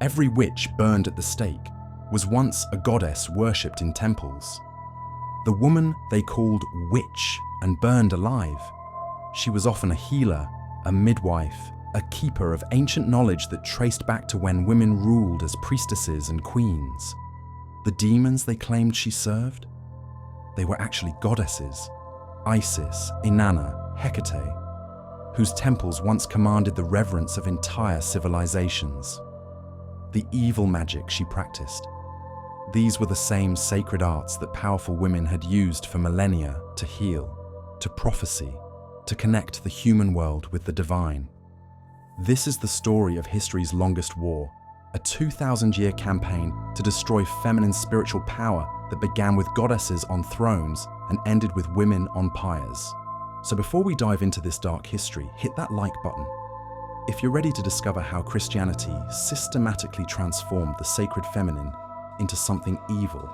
Every witch burned at the stake was once a goddess worshipped in temples. The woman they called witch and burned alive. She was often a healer, a midwife, a keeper of ancient knowledge that traced back to when women ruled as priestesses and queens. The demons they claimed she served? They were actually goddesses, Isis, Inanna, Hecate, whose temples once commanded the reverence of entire civilizations. The evil magic she practiced. These were the same sacred arts that powerful women had used for millennia to heal, to prophesy, to connect the human world with the divine. This is the story of history's longest war, a 2,000-year campaign to destroy feminine spiritual power that began with goddesses on thrones and ended with women on pyres. So before we dive into this dark history, hit that like button. If you're ready to discover how Christianity systematically transformed the sacred feminine into something evil.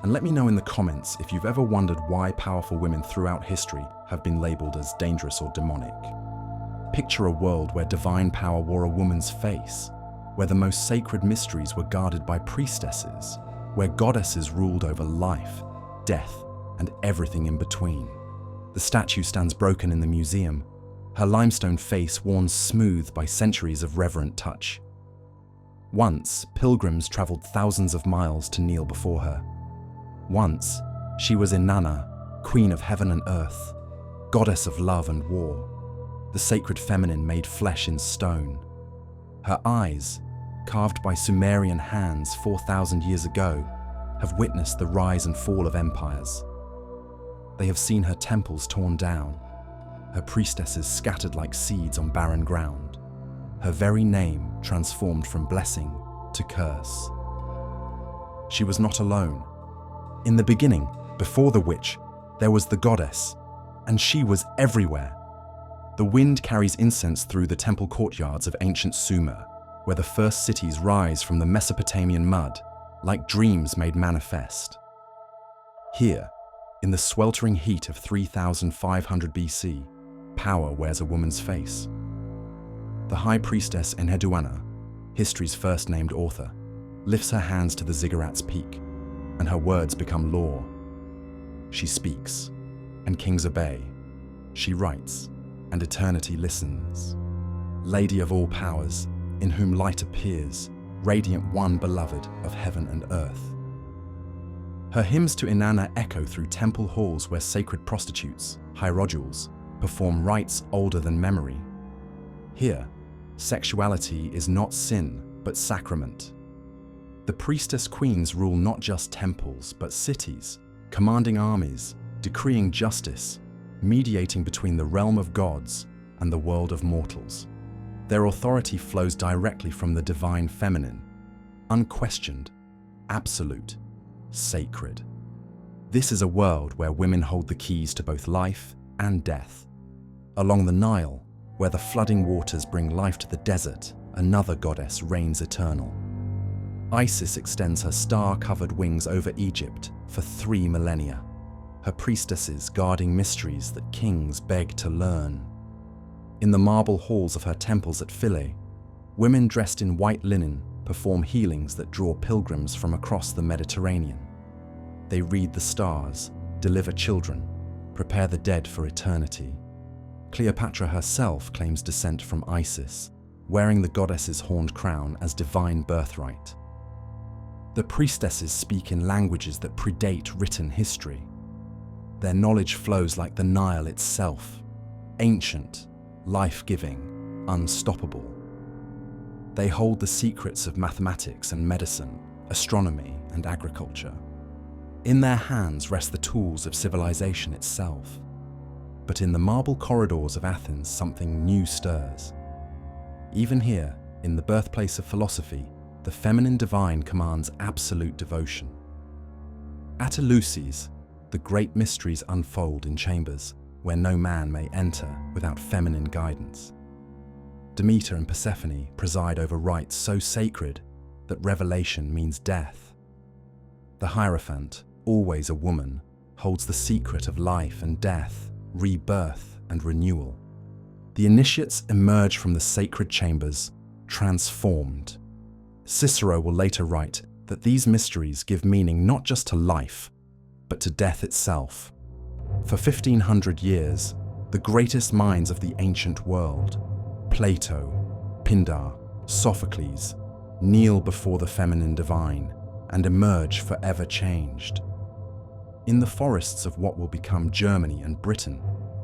And let me know in the comments if you've ever wondered why powerful women throughout history have been labeled as dangerous or demonic. Picture a world where divine power wore a woman's face, where the most sacred mysteries were guarded by priestesses, where goddesses ruled over life, death, and everything in between. The statue stands broken in the museum, her limestone face worn smooth by centuries of reverent touch. Once, pilgrims traveled thousands of miles to kneel before her. Once, she was Inanna, queen of heaven and earth, goddess of love and war, the sacred feminine made flesh in stone. Her eyes, carved by Sumerian hands 4,000 years ago, have witnessed the rise and fall of empires. They have seen her temples torn down, her priestesses scattered like seeds on barren ground, her very name transformed from blessing to curse. She was not alone. In the beginning, before the witch, there was the goddess, and she was everywhere. The wind carries incense through the temple courtyards of ancient Sumer, where the first cities rise from the Mesopotamian mud, like dreams made manifest. Here, in the sweltering heat of 3,500 BC, power wears a woman's face. The high priestess Enheduanna, history's first named author, lifts her hands to the ziggurat's peak, and her words become law. She speaks, and kings obey. She writes, and eternity listens. Lady of all powers, in whom light appears, radiant one beloved of heaven and earth. Her hymns to Inanna echo through temple halls where sacred prostitutes, hierodules, perform rites older than memory. Here, sexuality is not sin, but sacrament. The priestess queens rule not just temples, but cities, commanding armies, decreeing justice, mediating between the realm of gods and the world of mortals. Their authority flows directly from the divine feminine, unquestioned, absolute, sacred. This is a world where women hold the keys to both life and death. Along the Nile, where the flooding waters bring life to the desert, another goddess reigns eternal. Isis extends her star-covered wings over Egypt for 3 millennia, her priestesses guarding mysteries that kings beg to learn. In the marble halls of her temples at Philae, women dressed in white linen perform healings that draw pilgrims from across the Mediterranean. They read the stars, deliver children, prepare the dead for eternity. Cleopatra herself claims descent from Isis, wearing the goddess's horned crown as divine birthright. The priestesses speak in languages that predate written history. Their knowledge flows like the Nile itself, ancient, life-giving, unstoppable. They hold the secrets of mathematics and medicine, astronomy and agriculture. In their hands rest the tools of civilization itself. But in the marble corridors of Athens, something new stirs. Even here, in the birthplace of philosophy, the feminine divine commands absolute devotion. At Eleusis, the great mysteries unfold in chambers where no man may enter without feminine guidance. Demeter and Persephone preside over rites so sacred that revelation means death. The Hierophant, always a woman, holds the secret of life and death, rebirth and renewal. The initiates emerge from the sacred chambers transformed. Cicero will later write that these mysteries give meaning not just to life, but to death itself. For 1500 years, the greatest minds of the ancient world, Plato, Pindar, Sophocles, kneel before the feminine divine and emerge forever changed. In the forests of what will become Germany and Britain,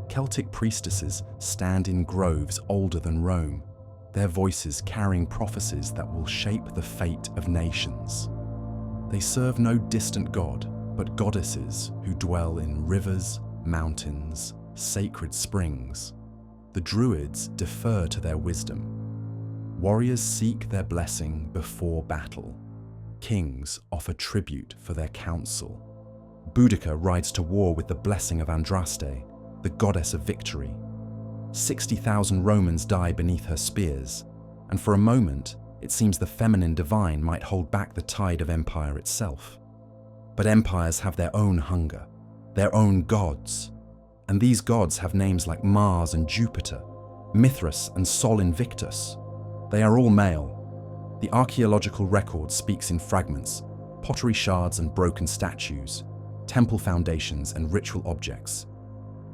Celtic priestesses stand in groves older than Rome, their voices carrying prophecies that will shape the fate of nations. They serve no distant god, but goddesses who dwell in rivers, mountains, sacred springs. The Druids defer to their wisdom. Warriors seek their blessing before battle. Kings offer tribute for their counsel. Boudica rides to war with the blessing of Andraste, the goddess of victory. 60,000 Romans die beneath her spears, and for a moment, it seems the feminine divine might hold back the tide of empire itself. But empires have their own hunger, their own gods, and these gods have names like Mars and Jupiter, Mithras and Sol Invictus. They are all male. The archaeological record speaks in fragments, pottery shards and broken statues, temple foundations and ritual objects.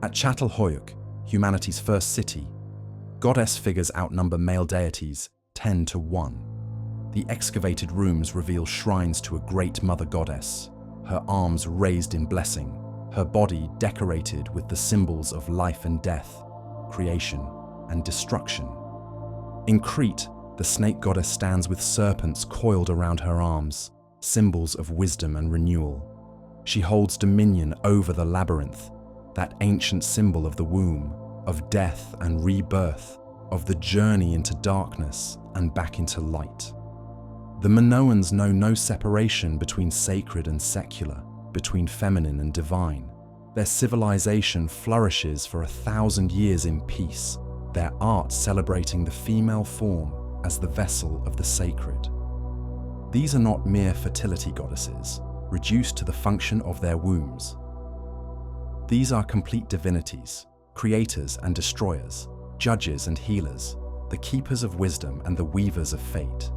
At Çatalhöyük, humanity's first city, goddess figures outnumber male deities 10 to 1. The excavated rooms reveal shrines to a great mother goddess, her arms raised in blessing, her body decorated with the symbols of life and death, creation and destruction. In Crete, the snake goddess stands with serpents coiled around her arms, symbols of wisdom and renewal. She holds dominion over the labyrinth, that ancient symbol of the womb, of death and rebirth, of the journey into darkness and back into light. The Minoans know no separation between sacred and secular, between feminine and divine. Their civilization flourishes for 1,000 years in peace, their art celebrating the female form as the vessel of the sacred. These are not mere fertility goddesses, reduced to the function of their wombs. These are complete divinities, creators and destroyers, judges and healers, the keepers of wisdom and the weavers of fate.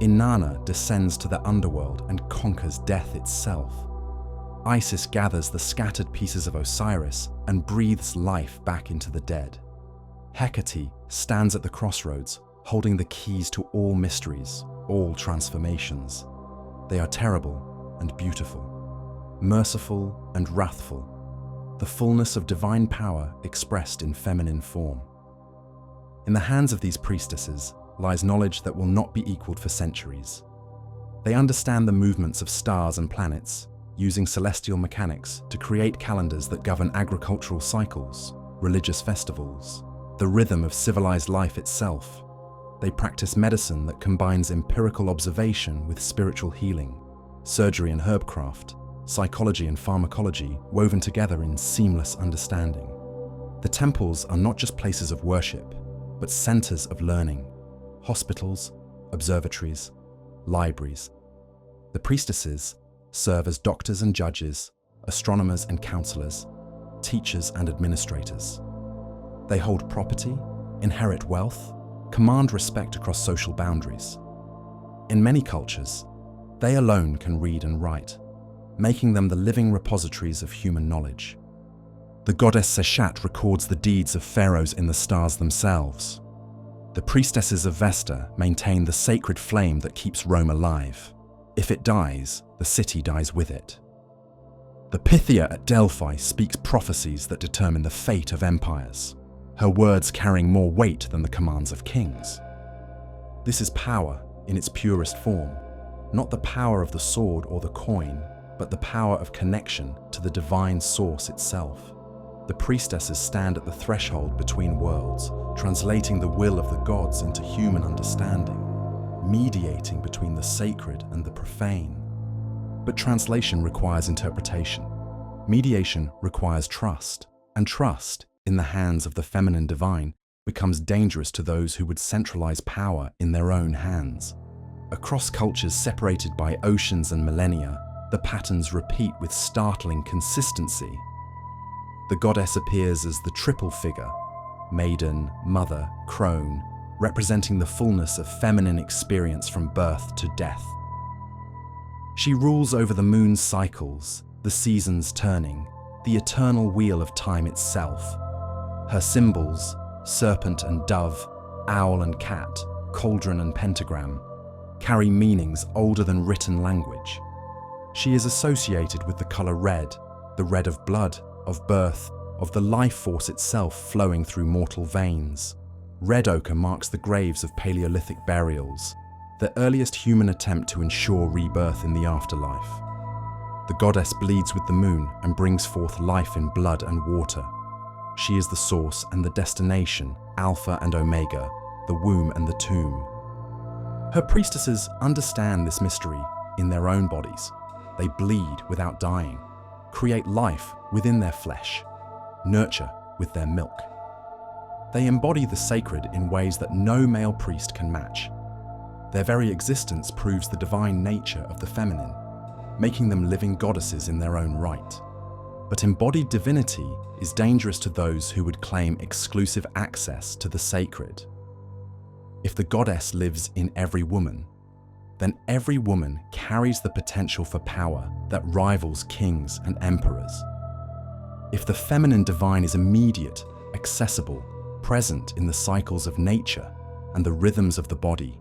Inanna descends to the underworld and conquers death itself. Isis gathers the scattered pieces of Osiris and breathes life back into the dead. Hecate stands at the crossroads, holding the keys to all mysteries, all transformations. They are terrible and beautiful, merciful and wrathful, the fullness of divine power expressed in feminine form. In the hands of these priestesses lies knowledge that will not be equaled for centuries. They understand the movements of stars and planets, using celestial mechanics to create calendars that govern agricultural cycles, religious festivals, the rhythm of civilized life itself. They practice medicine that combines empirical observation with spiritual healing, surgery and herbcraft, psychology and pharmacology woven together in seamless understanding. The temples are not just places of worship, but centers of learning, hospitals, observatories, libraries. The priestesses serve as doctors and judges, astronomers and counselors, teachers and administrators. They hold property, inherit wealth, command respect across social boundaries. In many cultures, they alone can read and write, making them the living repositories of human knowledge. The goddess Seshat records the deeds of pharaohs in the stars themselves. The priestesses of Vesta maintain the sacred flame that keeps Rome alive. If it dies, the city dies with it. The Pythia at Delphi speaks prophecies that determine the fate of empires, her words carrying more weight than the commands of kings. This is power in its purest form, not the power of the sword or the coin, but the power of connection to the divine source itself. The priestesses stand at the threshold between worlds, translating the will of the gods into human understanding, mediating between the sacred and the profane. But translation requires interpretation. Mediation requires trust, and trust, in the hands of the feminine divine, becomes dangerous to those who would centralize power in their own hands. Across cultures separated by oceans and millennia, the patterns repeat with startling consistency. The goddess appears as the triple figure, maiden, mother, crone, representing the fullness of feminine experience from birth to death. She rules over the moon's cycles, the seasons turning, the eternal wheel of time itself. Her symbols, serpent and dove, owl and cat, cauldron and pentagram, carry meanings older than written language. She is associated with the color red, the red of blood, of birth, of the life force itself flowing through mortal veins. Red ochre marks the graves of Paleolithic burials, the earliest human attempt to ensure rebirth in the afterlife. The goddess bleeds with the moon and brings forth life in blood and water. She is the source and the destination, Alpha and Omega, the womb and the tomb. Her priestesses understand this mystery in their own bodies. They bleed without dying, create life within their flesh, nurture with their milk. They embody the sacred in ways that no male priest can match. Their very existence proves the divine nature of the feminine, making them living goddesses in their own right. But embodied divinity is dangerous to those who would claim exclusive access to the sacred. If the goddess lives in every woman, then every woman carries the potential for power that rivals kings and emperors. If the feminine divine is immediate, accessible, present in the cycles of nature and the rhythms of the body,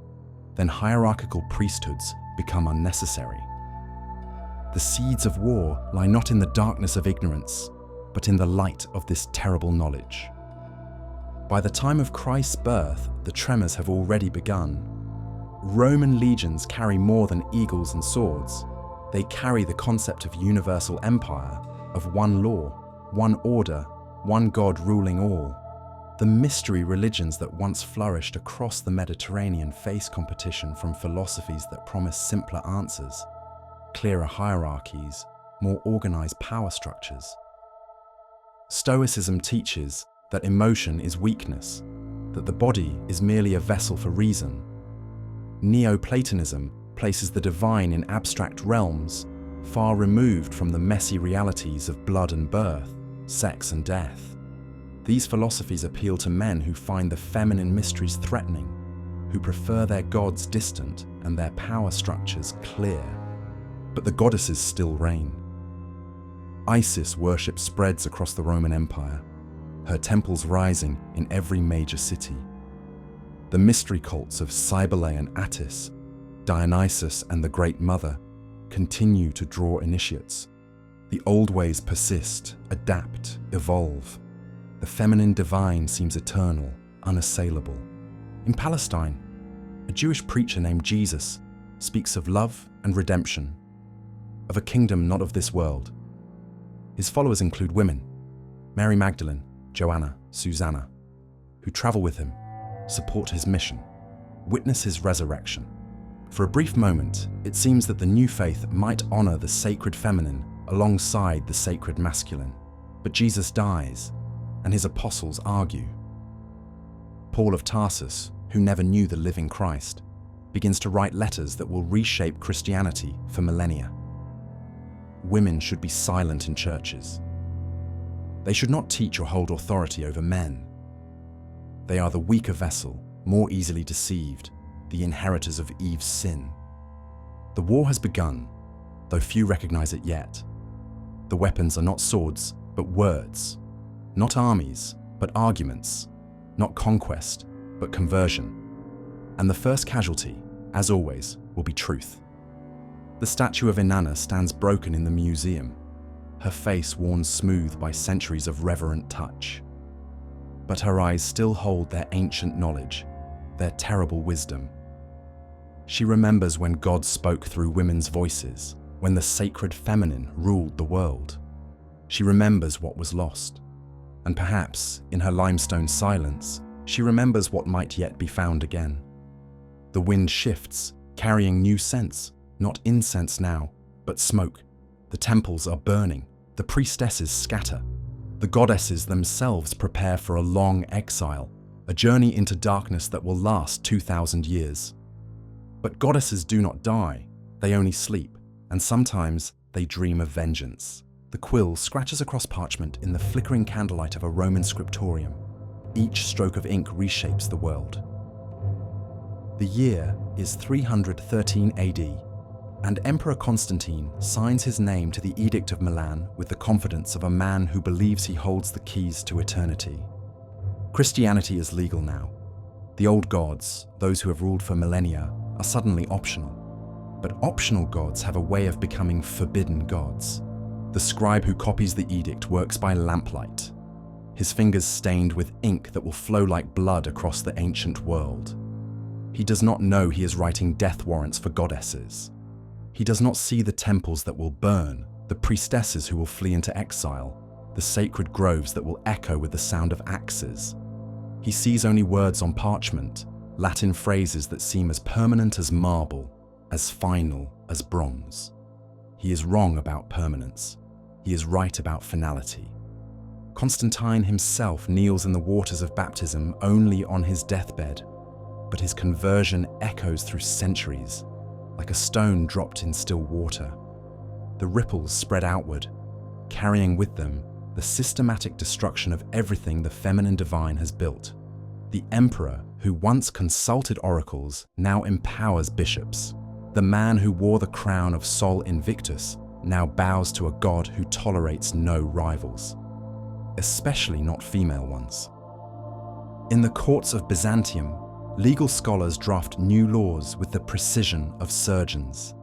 then hierarchical priesthoods become unnecessary. The seeds of war lie not in the darkness of ignorance, but in the light of this terrible knowledge. By the time of Christ's birth, the tremors have already begun. Roman legions carry more than eagles and swords. They carry the concept of universal empire, of one law, one order, one God ruling all. The mystery religions that once flourished across the Mediterranean face competition from philosophies that promise simpler answers, clearer hierarchies, more organized power structures. Stoicism teaches that emotion is weakness, that the body is merely a vessel for reason. Neoplatonism places the divine in abstract realms, far removed from the messy realities of blood and birth, sex and death. These philosophies appeal to men who find the feminine mysteries threatening, who prefer their gods distant and their power structures clear. But the goddesses still reign. Isis worship spreads across the Roman Empire, her temples rising in every major city. The mystery cults of Cybele and Attis, Dionysus and the Great Mother, continue to draw initiates. The old ways persist, adapt, evolve. The feminine divine seems eternal, unassailable. In Palestine, a Jewish preacher named Jesus speaks of love and redemption, of a kingdom not of this world. His followers include women, Mary Magdalene, Joanna, Susanna, who travel with him, support his mission, witness his resurrection. For a brief moment, it seems that the new faith might honor the sacred feminine alongside the sacred masculine. But Jesus dies, and his apostles argue. Paul of Tarsus, who never knew the living Christ, begins to write letters that will reshape Christianity for millennia. Women should be silent in churches. They should not teach or hold authority over men. They are the weaker vessel, more easily deceived, the inheritors of Eve's sin. The war has begun, though few recognize it yet. The weapons are not swords, but words. Not armies, but arguments. Not conquest, but conversion. And the first casualty, as always, will be truth. The statue of Inanna stands broken in the museum, her face worn smooth by centuries of reverent touch. But her eyes still hold their ancient knowledge, their terrible wisdom. She remembers when God spoke through women's voices, when the sacred feminine ruled the world. She remembers what was lost. And perhaps, in her limestone silence, she remembers what might yet be found again. The wind shifts, carrying new scents, not incense now, but smoke. The temples are burning, the priestesses scatter. The goddesses themselves prepare for a long exile, a journey into darkness that will last 2,000 years. But goddesses do not die, they only sleep, and sometimes they dream of vengeance. The quill scratches across parchment in the flickering candlelight of a Roman scriptorium. Each stroke of ink reshapes the world. The year is 313 AD, and Emperor Constantine signs his name to the Edict of Milan with the confidence of a man who believes he holds the keys to eternity. Christianity is legal now. The old gods, those who have ruled for millennia, are suddenly optional. But optional gods have a way of becoming forbidden gods. The scribe who copies the edict works by lamplight, his fingers stained with ink that will flow like blood across the ancient world. He does not know he is writing death warrants for goddesses. He does not see the temples that will burn, the priestesses who will flee into exile, the sacred groves that will echo with the sound of axes. He sees only words on parchment, Latin phrases that seem as permanent as marble, as final as bronze. He is wrong about permanence. He is right about finality. Constantine himself kneels in the waters of baptism only on his deathbed, but his conversion echoes through centuries, like a stone dropped in still water. The ripples spread outward, carrying with them the systematic destruction of everything the feminine divine has built. The emperor who once consulted oracles now empowers bishops. The man who wore the crown of Sol Invictus now bows to a god who tolerates no rivals, especially not female ones. In the courts of Byzantium, legal scholars draft new laws with the precision of surgeons.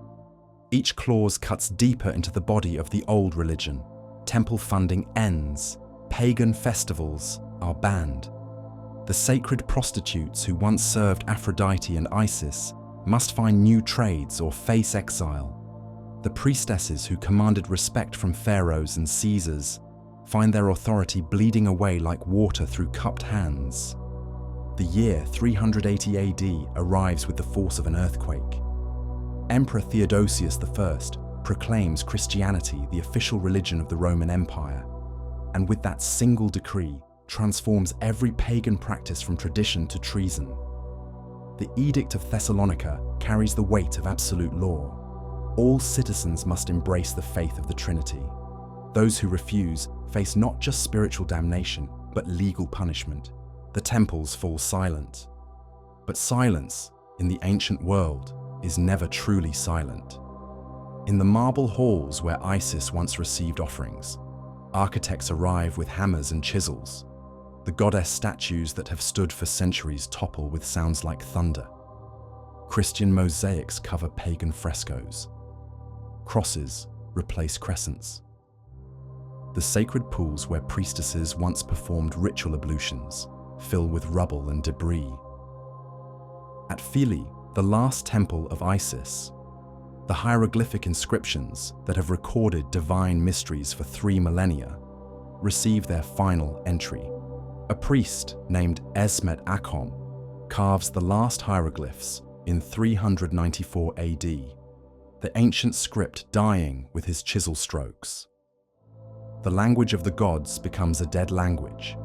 Each clause cuts deeper into the body of the old religion. Temple funding ends. Pagan festivals are banned. The sacred prostitutes who once served Aphrodite and Isis must find new trades or face exile. The priestesses who commanded respect from pharaohs and Caesars find their authority bleeding away like water through cupped hands. The year 380 AD arrives with the force of an earthquake. Emperor Theodosius I proclaims Christianity the official religion of the Roman Empire, and with that single decree transforms every pagan practice from tradition to treason. The Edict of Thessalonica carries the weight of absolute law. All citizens must embrace the faith of the Trinity. Those who refuse face not just spiritual damnation, but legal punishment. The temples fall silent. But silence, in the ancient world, is never truly silent. In the marble halls where Isis once received offerings, architects arrive with hammers and chisels. The goddess statues that have stood for centuries topple with sounds like thunder. Christian mosaics cover pagan frescoes. Crosses replace crescents. The sacred pools where priestesses once performed ritual ablutions fill with rubble and debris. At Philae, the last temple of Isis, the hieroglyphic inscriptions that have recorded divine mysteries for 3 millennia receive their final entry. A priest named Esmet Akhom carves the last hieroglyphs in 394 AD, the ancient script dying with his chisel strokes. The language of the gods becomes a dead language,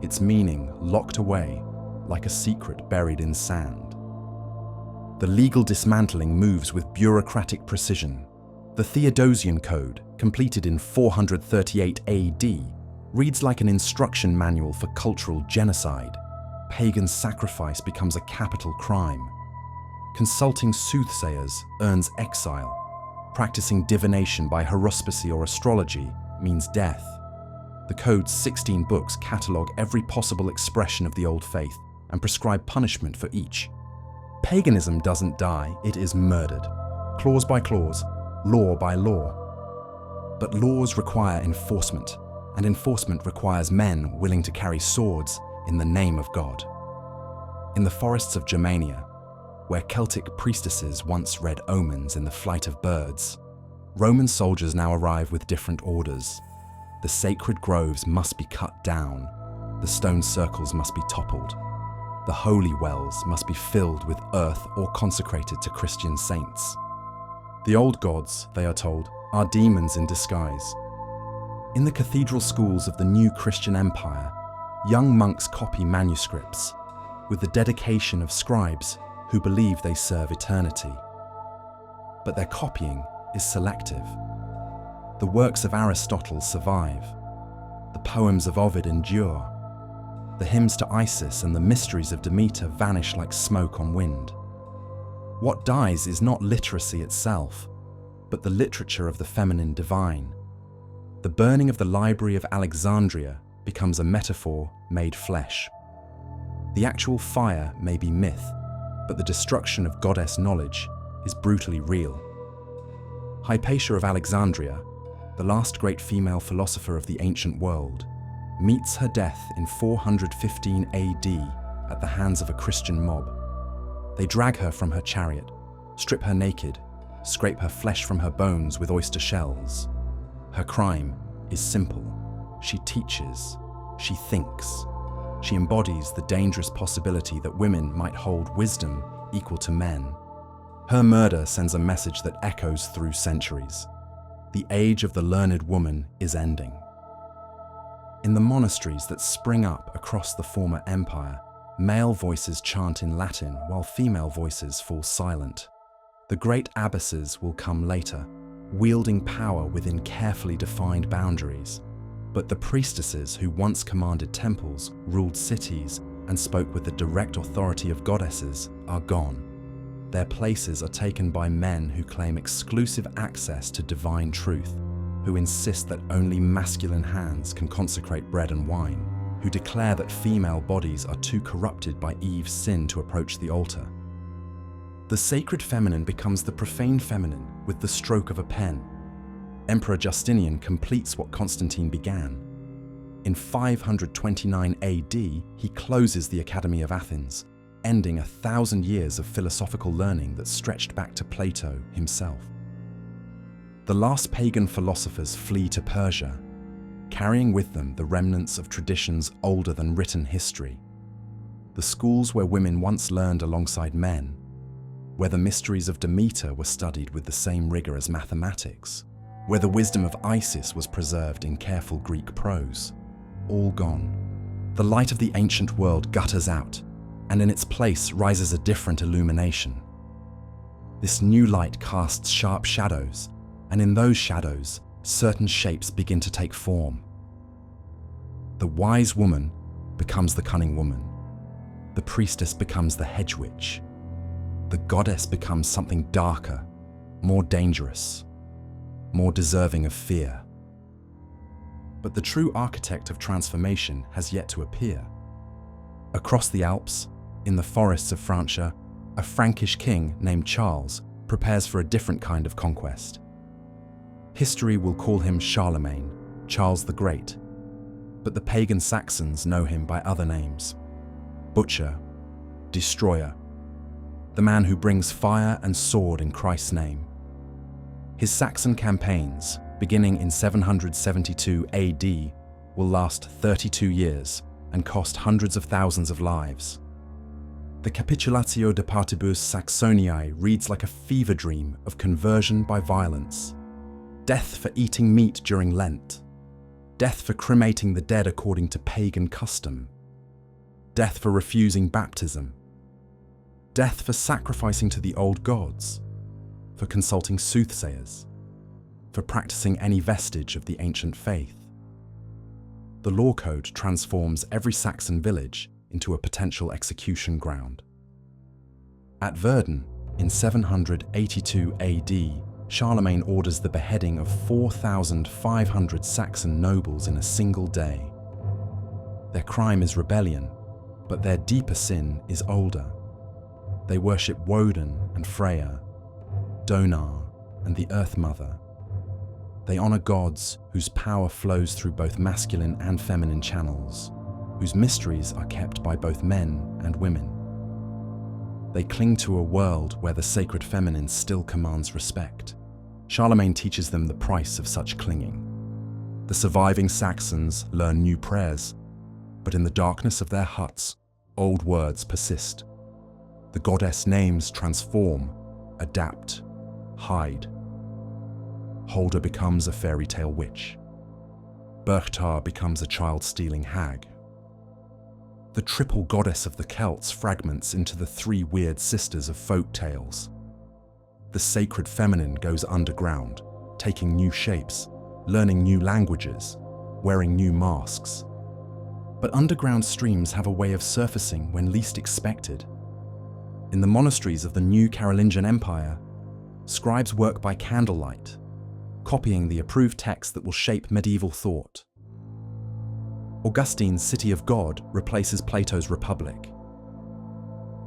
its meaning locked away like a secret buried in sand. The legal dismantling moves with bureaucratic precision. The Theodosian Code, completed in 438 AD, reads like an instruction manual for cultural genocide. Pagan sacrifice becomes a capital crime. Consulting soothsayers earns exile. Practicing divination by haruspicy or astrology means death. The Code's 16 books catalogue every possible expression of the old faith and prescribe punishment for each. Paganism doesn't die, it is murdered. Clause by clause, law by law. But laws require enforcement, and enforcement requires men willing to carry swords in the name of God. In the forests of Germania, where Celtic priestesses once read omens in the flight of birds, Roman soldiers now arrive with different orders. The sacred groves must be cut down, the stone circles must be toppled, the holy wells must be filled with earth or consecrated to Christian saints. The old gods, they are told, are demons in disguise. In the cathedral schools of the new Christian empire, young monks copy manuscripts with the dedication of scribes who believe they serve eternity. But their copying is selective. The works of Aristotle survive. The poems of Ovid endure. The hymns to Isis and the mysteries of Demeter vanish like smoke on wind. What dies is not literacy itself, but the literature of the feminine divine. The burning of the Library of Alexandria becomes a metaphor made flesh. The actual fire may be myth, but the destruction of goddess knowledge is brutally real. Hypatia of Alexandria, the last great female philosopher of the ancient world, meets her death in 415 AD at the hands of a Christian mob. They drag her from her chariot, strip her naked, scrape her flesh from her bones with oyster shells. Her crime is simple. She teaches, she thinks. She embodies the dangerous possibility that women might hold wisdom equal to men. Her murder sends a message that echoes through centuries. The age of the learned woman is ending. In the monasteries that spring up across the former empire, male voices chant in Latin while female voices fall silent. The great abbesses will come later, wielding power within carefully defined boundaries. But the priestesses who once commanded temples, ruled cities, and spoke with the direct authority of goddesses are gone. Their places are taken by men who claim exclusive access to divine truth, who insist that only masculine hands can consecrate bread and wine, who declare that female bodies are too corrupted by Eve's sin to approach the altar. The sacred feminine becomes the profane feminine with the stroke of a pen. Emperor Justinian completes what Constantine began. In 529 AD, he closes the Academy of Athens, ending 1,000 years of philosophical learning that stretched back to Plato himself. The last pagan philosophers flee to Persia, carrying with them the remnants of traditions older than written history. The schools where women once learned alongside men, where the mysteries of Demeter were studied with the same rigor as mathematics, where the wisdom of Isis was preserved in careful Greek prose, all gone. The light of the ancient world gutters out, and in its place rises a different illumination. This new light casts sharp shadows, and in those shadows, certain shapes begin to take form. The wise woman becomes the cunning woman. The priestess becomes the hedge witch. The goddess becomes something darker, more dangerous, more deserving of fear. But the true architect of transformation has yet to appear. Across the Alps, in the forests of Francia, a Frankish king named Charles prepares for a different kind of conquest. History will call him Charlemagne, Charles the Great, but the pagan Saxons know him by other names: Butcher, Destroyer, the man who brings fire and sword in Christ's name. His Saxon campaigns, beginning in 772 AD, will last 32 years and cost hundreds of thousands of lives. The Capitulatio de Partibus Saxoniae reads like a fever dream of conversion by violence. Death for eating meat during Lent. Death for cremating the dead according to pagan custom. Death for refusing baptism. Death for sacrificing to the old gods. For consulting soothsayers. For practicing any vestige of the ancient faith. The law code transforms every Saxon village into a potential execution ground. At Verdun, in 782 AD, Charlemagne orders the beheading of 4,500 Saxon nobles in a single day. Their crime is rebellion, but their deeper sin is older. They worship Woden and Freya, Donar and the Earth Mother. They honor gods whose power flows through both masculine and feminine channels, whose mysteries are kept by both men and women. They cling to a world where the sacred feminine still commands respect. Charlemagne teaches them the price of such clinging. The surviving Saxons learn new prayers, but in the darkness of their huts, old words persist. The goddess names transform, adapt, hide. Holder becomes a fairy tale witch. Berchtar becomes a child-stealing hag. The triple goddess of the Celts fragments into the three weird sisters of folk tales. The sacred feminine goes underground, taking new shapes, learning new languages, wearing new masks. But underground streams have a way of surfacing when least expected. In the monasteries of the new Carolingian Empire, scribes work by candlelight, copying the approved text that will shape medieval thought. Augustine's City of God replaces Plato's Republic.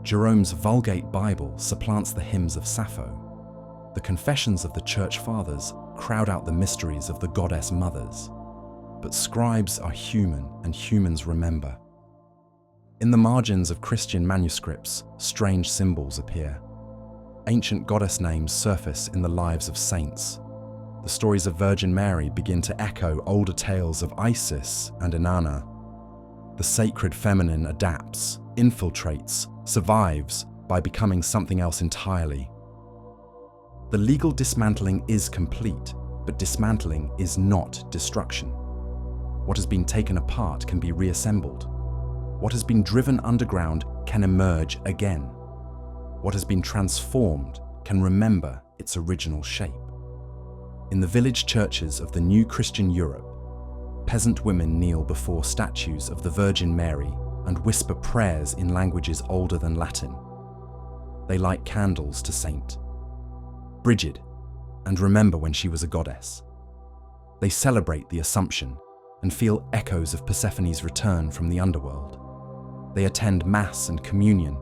Jerome's Vulgate Bible supplants the hymns of Sappho. The confessions of the Church Fathers crowd out the mysteries of the goddess mothers. But scribes are human, and humans remember. In the margins of Christian manuscripts, strange symbols appear. Ancient goddess names surface in the lives of saints. The stories of Virgin Mary begin to echo older tales of Isis and Inanna. The sacred feminine adapts, infiltrates, survives by becoming something else entirely. The legal dismantling is complete, but dismantling is not destruction. What has been taken apart can be reassembled. What has been driven underground can emerge again. What has been transformed can remember its original shape. In the village churches of the new Christian Europe, peasant women kneel before statues of the Virgin Mary and whisper prayers in languages older than Latin. They light candles to Saint Brigid and remember when she was a goddess. They celebrate the Assumption and feel echoes of Persephone's return from the underworld. They attend Mass and Communion,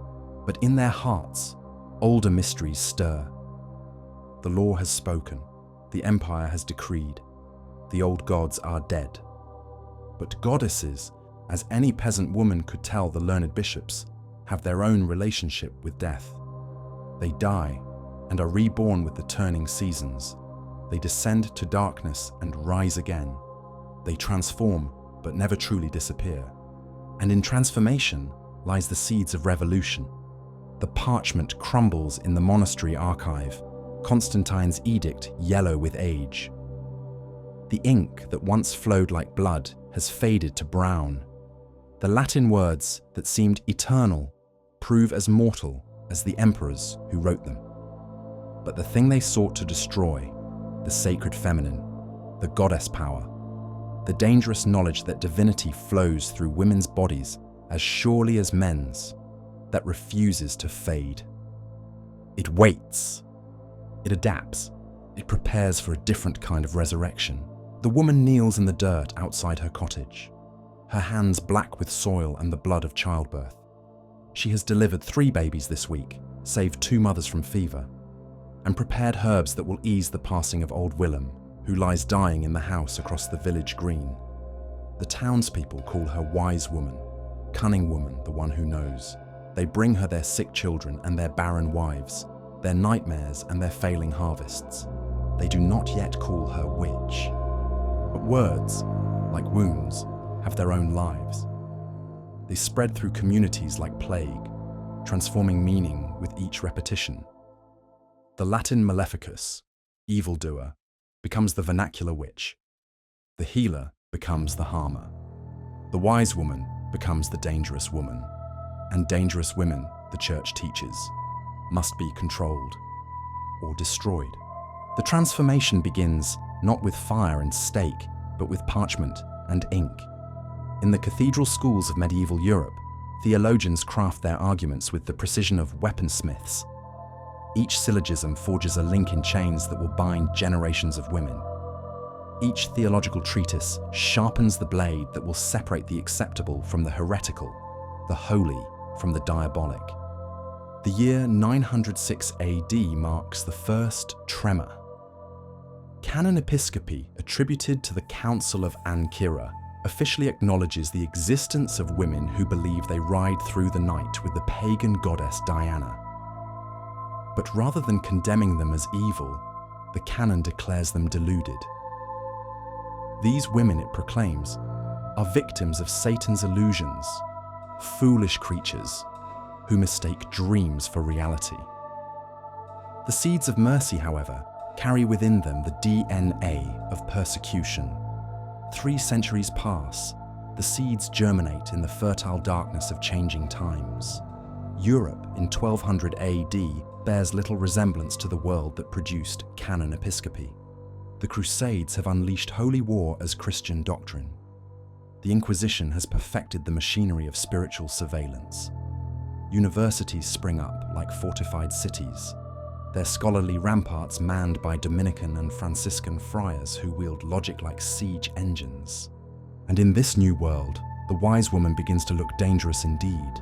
but in their hearts, older mysteries stir. The law has spoken, the empire has decreed, the old gods are dead. But goddesses, as any peasant woman could tell the learned bishops, have their own relationship with death. They die and are reborn with the turning seasons. They descend to darkness and rise again. They transform, but never truly disappear. And in transformation lies the seeds of revolution. The parchment crumbles in the monastery archive, Constantine's edict yellow with age. The ink that once flowed like blood has faded to brown. The Latin words that seemed eternal prove as mortal as the emperors who wrote them. But the thing they sought to destroy, the sacred feminine, the goddess power, the dangerous knowledge that divinity flows through women's bodies as surely as men's, that refuses to fade. It waits. It adapts. It prepares for a different kind of resurrection. The woman kneels in the dirt outside her cottage, her hands black with soil and the blood of childbirth. She has delivered 3 babies this week, saved 2 mothers from fever, and prepared herbs that will ease the passing of old Willem, who lies dying in the house across the village green. The townspeople call her wise woman, cunning woman, the one who knows. They bring her their sick children and their barren wives, their nightmares and their failing harvests. They do not yet call her witch. But words, like wounds, have their own lives. They spread through communities like plague, transforming meaning with each repetition. The Latin maleficus, evildoer, becomes the vernacular witch. The healer becomes the harmer. The wise woman becomes the dangerous woman. And dangerous women, the church teaches, must be controlled or destroyed. The transformation begins not with fire and stake, but with parchment and ink. In the cathedral schools of medieval Europe, theologians craft their arguments with the precision of weaponsmiths. Each syllogism forges a link in chains that will bind generations of women. Each theological treatise sharpens the blade that will separate the acceptable from the heretical, the holy from the diabolic. The year 906 AD marks the first tremor. Canon Episcopi, attributed to the Council of Ancyra, officially acknowledges the existence of women who believe they ride through the night with the pagan goddess Diana. But rather than condemning them as evil, the canon declares them deluded. These women, it proclaims, are victims of Satan's illusions, foolish creatures who mistake dreams for reality. The seeds of mercy, however, carry within them the DNA of persecution. 3 centuries pass, the seeds germinate in the fertile darkness of changing times. Europe in 1200 AD bears little resemblance to the world that produced Canon Episcopi. The Crusades have unleashed holy war as Christian doctrine. The Inquisition has perfected the machinery of spiritual surveillance. universities spring up like fortified cities, their scholarly ramparts manned by Dominican and Franciscan friars who wield logic like siege engines. And in this new world, the wise woman begins to look dangerous indeed.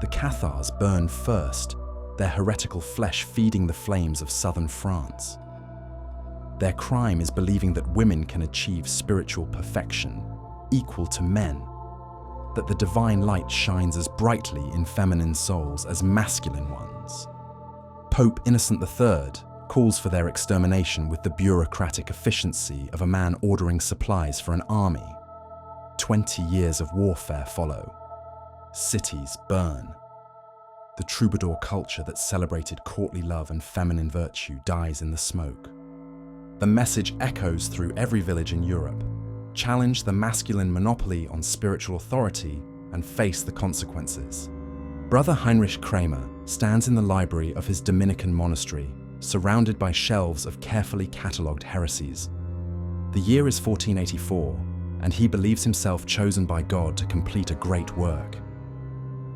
The Cathars burn first, their heretical flesh feeding the flames of southern France. Their crime is believing that women can achieve spiritual perfection, equal to men, that the divine light shines as brightly in feminine souls as masculine ones. Pope Innocent III calls for their extermination with the bureaucratic efficiency of a man ordering supplies for an army. 20 years of warfare follow. Cities burn. The troubadour culture that celebrated courtly love and feminine virtue dies in the smoke. The message echoes through every village in Europe. Challenge the masculine monopoly on spiritual authority and face the consequences. Brother Heinrich Kramer stands in the library of his Dominican monastery, surrounded by shelves of carefully catalogued heresies. The year is 1484, and he believes himself chosen by God to complete a great work.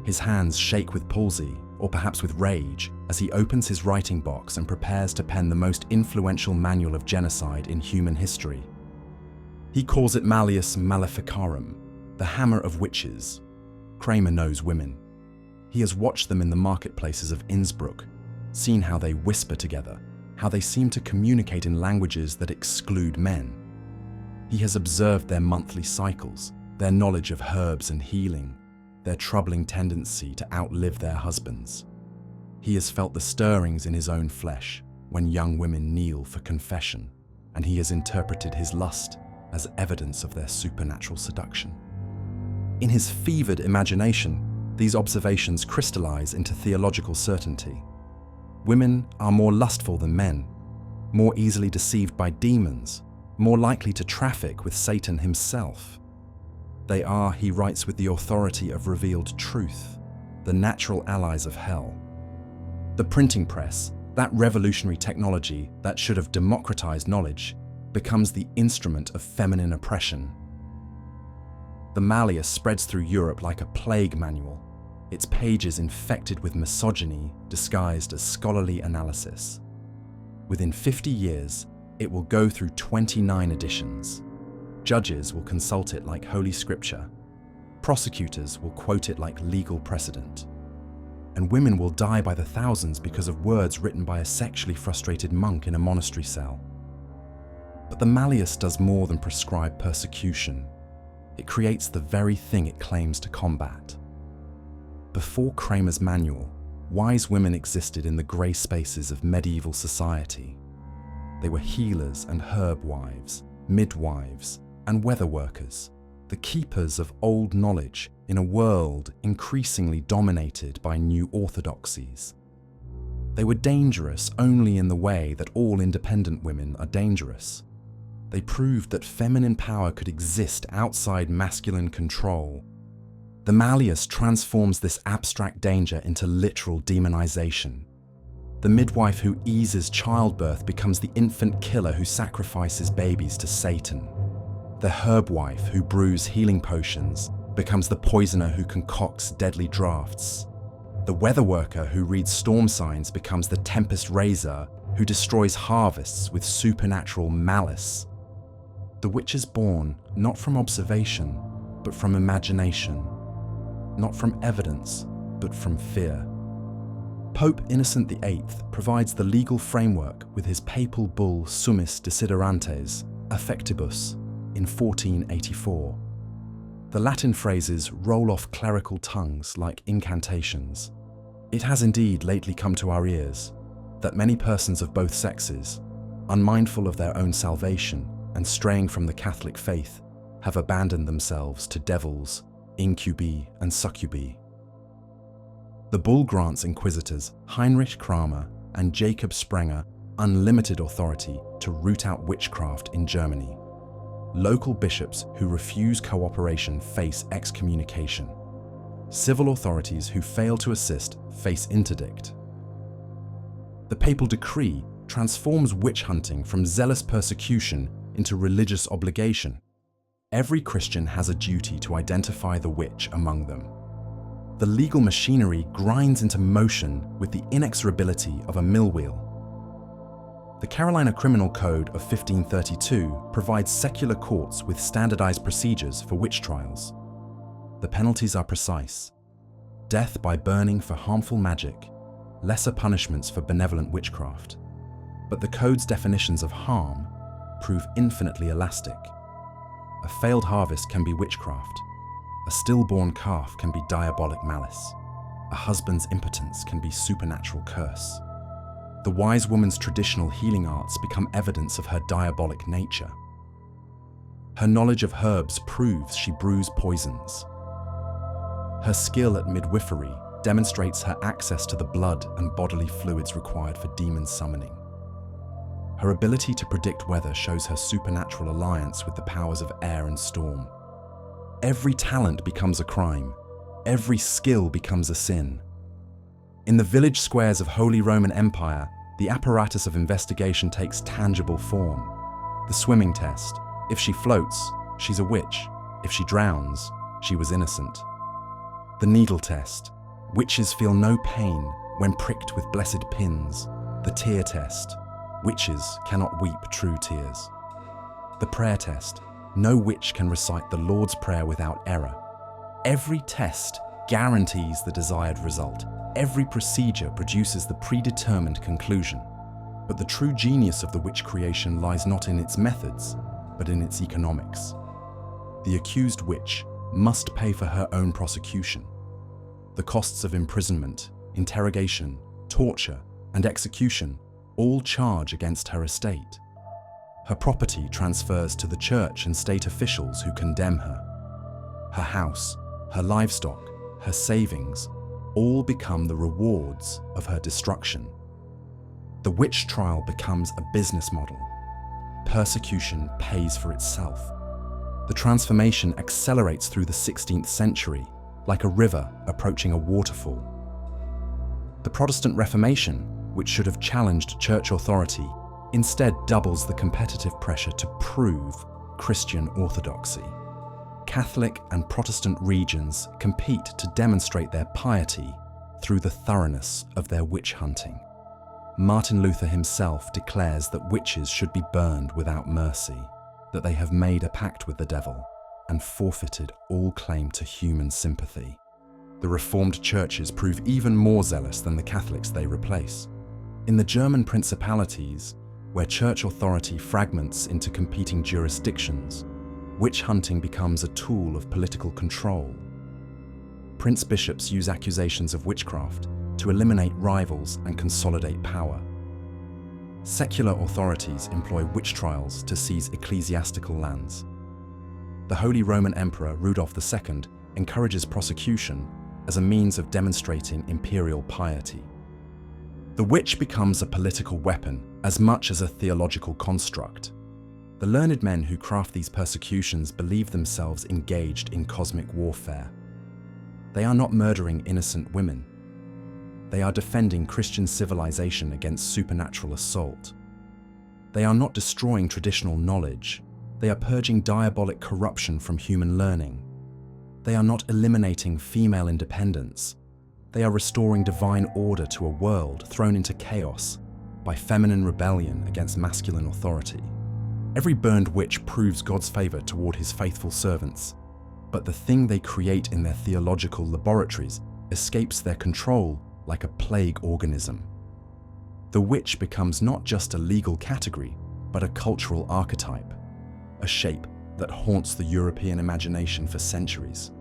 His hands shake with palsy, or perhaps with rage, as he opens his writing box and prepares to pen the most influential manual of genocide in human history. He calls it Malleus Maleficarum, the hammer of witches. Kramer knows women. He has watched them in the marketplaces of Innsbruck, seen how they whisper together, how they seem to communicate in languages that exclude men. He has observed their monthly cycles, their knowledge of herbs and healing, their troubling tendency to outlive their husbands. He has felt the stirrings in his own flesh when young women kneel for confession, and he has interpreted his lust as evidence of their supernatural seduction. In his fevered imagination, these observations crystallize into theological certainty. Women are more lustful than men, more easily deceived by demons, more likely to traffic with Satan himself. They are, he writes with the authority of revealed truth, the natural allies of hell. The printing press, that revolutionary technology that should have democratized knowledge, becomes the instrument of feminine oppression. The Malleus spreads through Europe like a plague manual, its pages infected with misogyny disguised as scholarly analysis. Within 50 years, it will go through 29 editions. Judges will consult it like Holy Scripture. Prosecutors will quote it like legal precedent. And women will die by the thousands because of words written by a sexually frustrated monk in a monastery cell. But the Malleus does more than prescribe persecution. It creates the very thing it claims to combat. Before Kramer's manual, wise women existed in the grey spaces of medieval society. They were healers and herb wives, midwives, and weather workers, the keepers of old knowledge in a world increasingly dominated by new orthodoxies. They were dangerous only in the way that all independent women are dangerous. They proved that feminine power could exist outside masculine control. The Malleus transforms this abstract danger into literal demonization. The midwife who eases childbirth becomes the infant killer who sacrifices babies to Satan. The herb wife who brews healing potions becomes the poisoner who concocts deadly draughts. The weather worker who reads storm signs becomes the tempest raiser who destroys harvests with supernatural malice. The witch is born not from observation, but from imagination, not from evidence, but from fear. Pope Innocent VIII provides the legal framework with his papal bull Summis Desiderantes Affectibus in 1484. The Latin phrases roll off clerical tongues like incantations. It has indeed lately come to our ears that many persons of both sexes, unmindful of their own salvation and straying from the Catholic faith, have abandoned themselves to devils, incubi and succubi. The bull grants inquisitors Heinrich Kramer and Jacob Sprenger unlimited authority to root out witchcraft in Germany. Local bishops who refuse cooperation face excommunication. Civil authorities who fail to assist face interdict. The papal decree transforms witch hunting from zealous persecution into religious obligation. Every Christian has a duty to identify the witch among them. The legal machinery grinds into motion with the inexorability of a mill wheel. The Carolina Criminal Code of 1532 provides secular courts with standardized procedures for witch trials. The penalties are precise: death by burning for harmful magic, lesser punishments for benevolent witchcraft. But the code's definitions of harm prove infinitely elastic. A failed harvest can be witchcraft. A stillborn calf can be diabolic malice. A husband's impotence can be supernatural curse. The wise woman's traditional healing arts become evidence of her diabolic nature. Her knowledge of herbs proves she brews poisons. Her skill at midwifery demonstrates her access to the blood and bodily fluids required for demon summoning. Her ability to predict weather shows her supernatural alliance with the powers of air and storm. Every talent becomes a crime. Every skill becomes a sin. In the village squares of Holy Roman Empire, the apparatus of investigation takes tangible form. The swimming test: if she floats, she's a witch. If she drowns, she was innocent. The needle test: witches feel no pain when pricked with blessed pins. The tear test: witches cannot weep true tears. The prayer test: no witch can recite the Lord's Prayer without error. Every test guarantees the desired result. Every procedure produces the predetermined conclusion. But the true genius of the witch creation lies not in its methods, but in its economics. The accused witch must pay for her own prosecution. The costs of imprisonment, interrogation, torture, and execution all charge against her estate. Her property transfers to the church and state officials who condemn her. Her house, her livestock, her savings, all become the rewards of her destruction. The witch trial becomes a business model. Persecution pays for itself. The transformation accelerates through the 16th century, like a river approaching a waterfall. The Protestant Reformation, which should have challenged church authority, instead doubles the competitive pressure to prove Christian orthodoxy. Catholic and Protestant regions compete to demonstrate their piety through the thoroughness of their witch hunting. Martin Luther himself declares that witches should be burned without mercy, that they have made a pact with the devil and forfeited all claim to human sympathy. The Reformed churches prove even more zealous than the Catholics they replace. In the German principalities, where church authority fragments into competing jurisdictions, witch hunting becomes a tool of political control. Prince-bishops use accusations of witchcraft to eliminate rivals and consolidate power. Secular authorities employ witch trials to seize ecclesiastical lands. The Holy Roman Emperor Rudolf II encourages prosecution as a means of demonstrating imperial piety. The witch becomes a political weapon as much as a theological construct. The learned men who craft these persecutions believe themselves engaged in cosmic warfare. They are not murdering innocent women. They are defending Christian civilization against supernatural assault. They are not destroying traditional knowledge. They are purging diabolic corruption from human learning. They are not eliminating female independence. They are restoring divine order to a world thrown into chaos by feminine rebellion against masculine authority. Every burned witch proves God's favor toward his faithful servants, but the thing they create in their theological laboratories escapes their control like a plague organism. The witch becomes not just a legal category, but a cultural archetype, a shape that haunts the European imagination for centuries.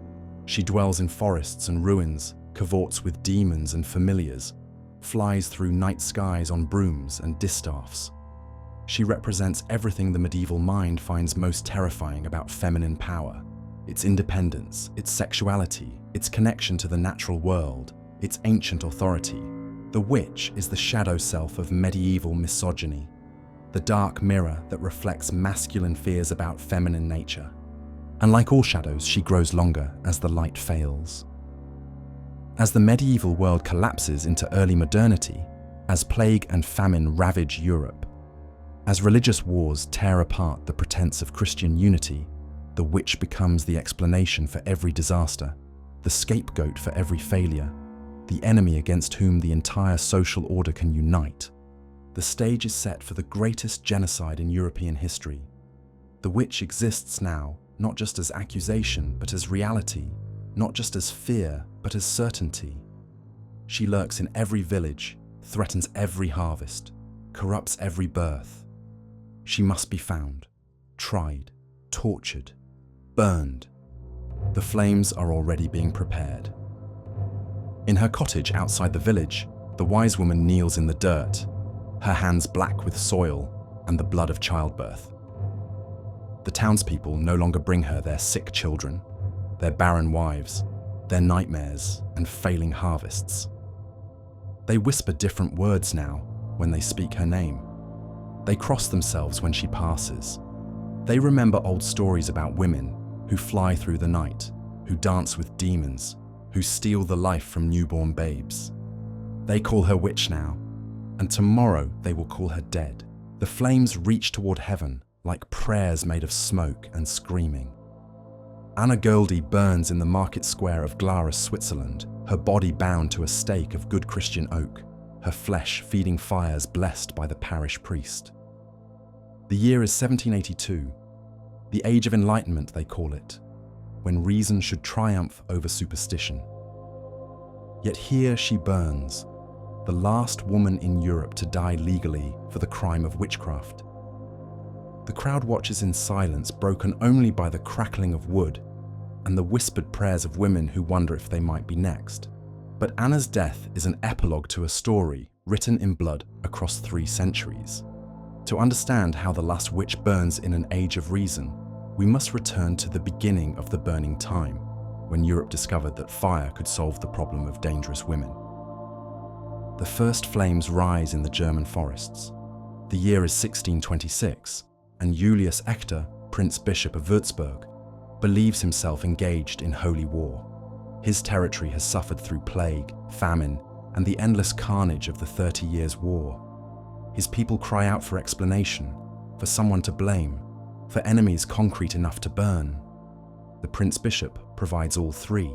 She dwells in forests and ruins, cavorts with demons and familiars, flies through night skies on brooms and distaffs. She represents everything the medieval mind finds most terrifying about feminine power: its independence, its sexuality, its connection to the natural world, its ancient authority. The witch is the shadow self of medieval misogyny, the dark mirror that reflects masculine fears about feminine nature. And like all shadows, she grows longer as the light fails. As the medieval world collapses into early modernity, as plague and famine ravage Europe, as religious wars tear apart the pretense of Christian unity, the witch becomes the explanation for every disaster, the scapegoat for every failure, the enemy against whom the entire social order can unite. The stage is set for the greatest genocide in European history. The witch exists now, not just as accusation, but as reality, not just as fear, but as certainty. She lurks in every village, threatens every harvest, corrupts every birth. She must be found, tried, tortured, burned. The flames are already being prepared. In her cottage outside the village, the wise woman kneels in the dirt, her hands black with soil and the blood of childbirth. The townspeople no longer bring her their sick children, their barren wives, their nightmares and failing harvests. They whisper different words now when they speak her name. They cross themselves when she passes. They remember old stories about women who fly through the night, who dance with demons, who steal the life from newborn babes. They call her witch now, and tomorrow they will call her dead. The flames reach toward heaven like prayers made of smoke and screaming. Anna Goldie burns in the market square of Glarus, Switzerland, her body bound to a stake of good Christian oak, her flesh feeding fires blessed by the parish priest. The year is 1782, the Age of Enlightenment they call it, when reason should triumph over superstition. Yet here she burns, the last woman in Europe to die legally for the crime of witchcraft. The crowd watches in silence, broken only by the crackling of wood and the whispered prayers of women who wonder if they might be next. But Anna's death is an epilogue to a story written in blood across 3 centuries. To understand how the last witch burns in an age of reason, we must return to the beginning of the burning time, when Europe discovered that fire could solve the problem of dangerous women. The first flames rise in the German forests. The year is 1626, and Julius Ector, Prince Bishop of Würzburg, believes himself engaged in holy war. His territory has suffered through plague, famine, and the endless carnage of the 30 Years' War. His people cry out for explanation, for someone to blame, for enemies concrete enough to burn. The Prince Bishop provides all 3.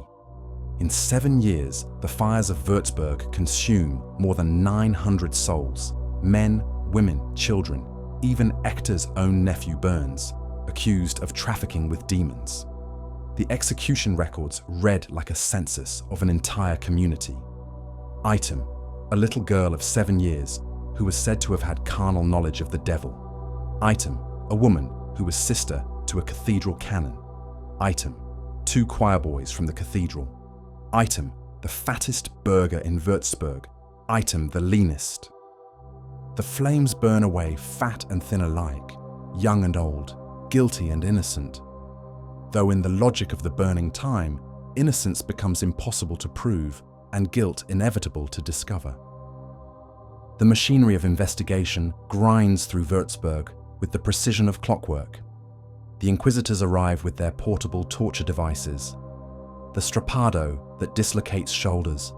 In 7 years, the fires of Würzburg consume more than 900 souls, men, women, children, even Ector's own nephew burns, accused of trafficking with demons. The execution records read like a census of an entire community. Item: a little girl of 7 years who was said to have had carnal knowledge of the devil. Item: a woman who was sister to a cathedral canon. Item: 2 choir boys from the cathedral. Item: the fattest burgher in Würzburg. Item: the leanest. The flames burn away fat and thin alike, young and old, guilty and innocent. Though in the logic of the burning time, innocence becomes impossible to prove and guilt inevitable to discover. The machinery of investigation grinds through Würzburg with the precision of clockwork. The inquisitors arrive with their portable torture devices, the strappado that dislocates shoulders,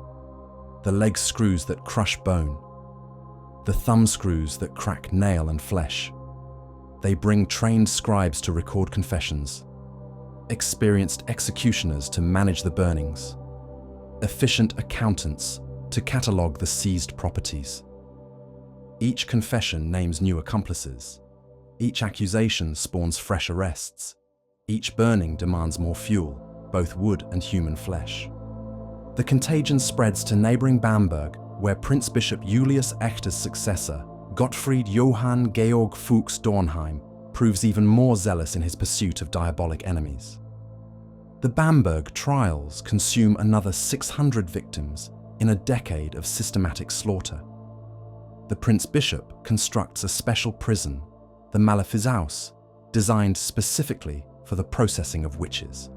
the leg screws that crush bone, the thumb screws that crack nail and flesh. They bring trained scribes to record confessions, experienced executioners to manage the burnings, efficient accountants to catalogue the seized properties. Each confession names new accomplices. Each accusation spawns fresh arrests. Each burning demands more fuel, both wood and human flesh. The contagion spreads to neighbouring Bamberg, where Prince Bishop Julius Ector's successor, Gottfried Johann Georg Fuchs Dornheim, proves even more zealous in his pursuit of diabolic enemies. The Bamberg trials consume another 600 victims in a decade of systematic slaughter. The Prince Bishop constructs a special prison, the Malefizaus, designed specifically for the processing of witches.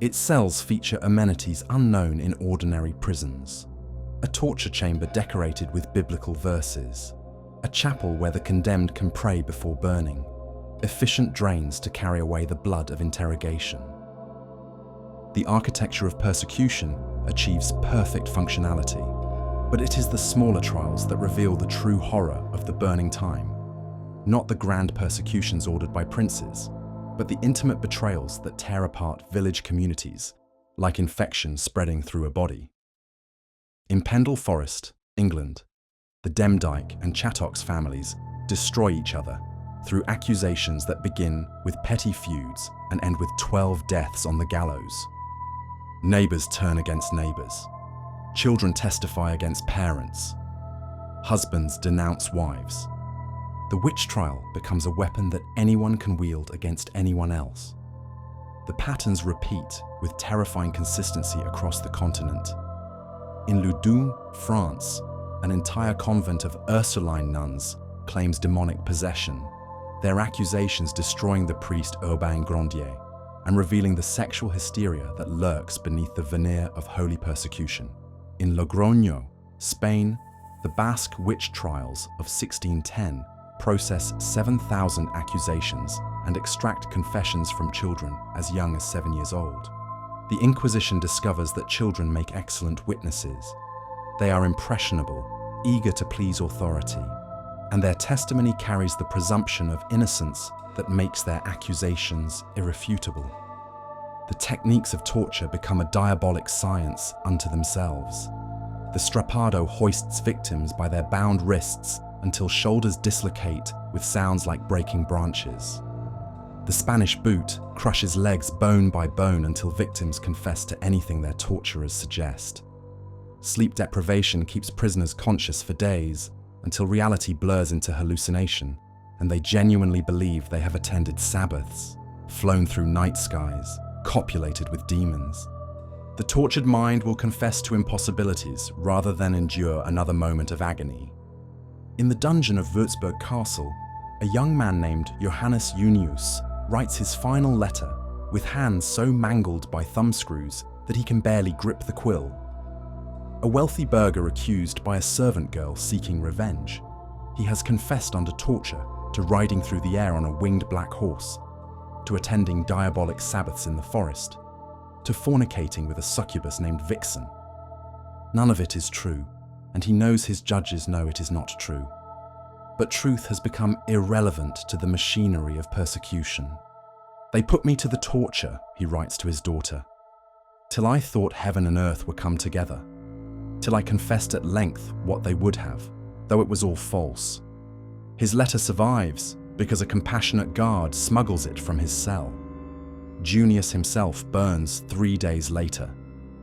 Its cells feature amenities unknown in ordinary prisons: a torture chamber decorated with biblical verses, a chapel where the condemned can pray before burning, efficient drains to carry away the blood of interrogation. The architecture of persecution achieves perfect functionality, but it is the smaller trials that reveal the true horror of the burning time. Not the grand persecutions ordered by princes, but the intimate betrayals that tear apart village communities like infection spreading through a body. In Pendle Forest, England, the Demdike and Chattox families destroy each other through accusations that begin with petty feuds and end with 12 deaths on the gallows. Neighbors turn against neighbors. Children testify against parents. Husbands denounce wives. The witch trial becomes a weapon that anyone can wield against anyone else. The patterns repeat with terrifying consistency across the continent. In Loudun, France, an entire convent of Ursuline nuns claims demonic possession, their accusations destroying the priest Urbain Grandier and revealing the sexual hysteria that lurks beneath the veneer of holy persecution. In Logroño, Spain, the Basque witch trials of 1610 process 7,000 accusations and extract confessions from children as young as 7 years old. The Inquisition discovers that children make excellent witnesses. They are impressionable, eager to please authority, and their testimony carries the presumption of innocence that makes their accusations irrefutable. The techniques of torture become a diabolic science unto themselves. The strappado hoists victims by their bound wrists until shoulders dislocate with sounds like breaking branches. The Spanish boot crushes legs bone by bone until victims confess to anything their torturers suggest. Sleep deprivation keeps prisoners conscious for days until reality blurs into hallucination and they genuinely believe they have attended Sabbaths, flown through night skies, copulated with demons. The tortured mind will confess to impossibilities rather than endure another moment of agony. In the dungeon of Würzburg Castle, a young man named Johannes Junius writes his final letter with hands so mangled by thumbscrews that he can barely grip the quill. A wealthy burgher accused by a servant girl seeking revenge. He has confessed under torture to riding through the air on a winged black horse, to attending diabolic Sabbaths in the forest, to fornicating with a succubus named Vixen. None of it is true, and he knows his judges know it is not true. But truth has become irrelevant to the machinery of persecution. They put me to the torture, he writes to his daughter, till I thought heaven and earth were come together, till I confessed at length what they would have, though it was all false. His letter survives because a compassionate guard smuggles it from his cell. Junius himself burns 3 days later,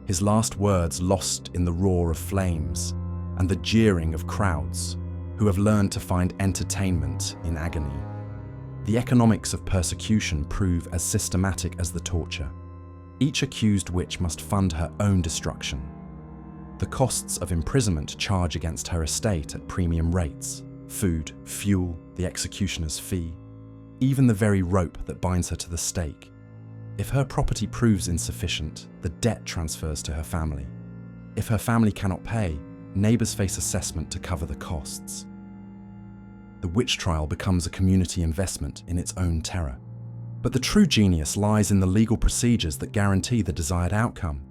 his last words lost in the roar of flames and the jeering of crowds who have learned to find entertainment in agony. The economics of persecution prove as systematic as the torture. Each accused witch must fund her own destruction. The costs of imprisonment charge against her estate at premium rates: food, fuel, the executioner's fee, even the very rope that binds her to the stake. If her property proves insufficient, the debt transfers to her family. If her family cannot pay, neighbors face assessment to cover the costs. The witch trial becomes a community investment in its own terror. But the true genius lies in the legal procedures that guarantee the desired outcome.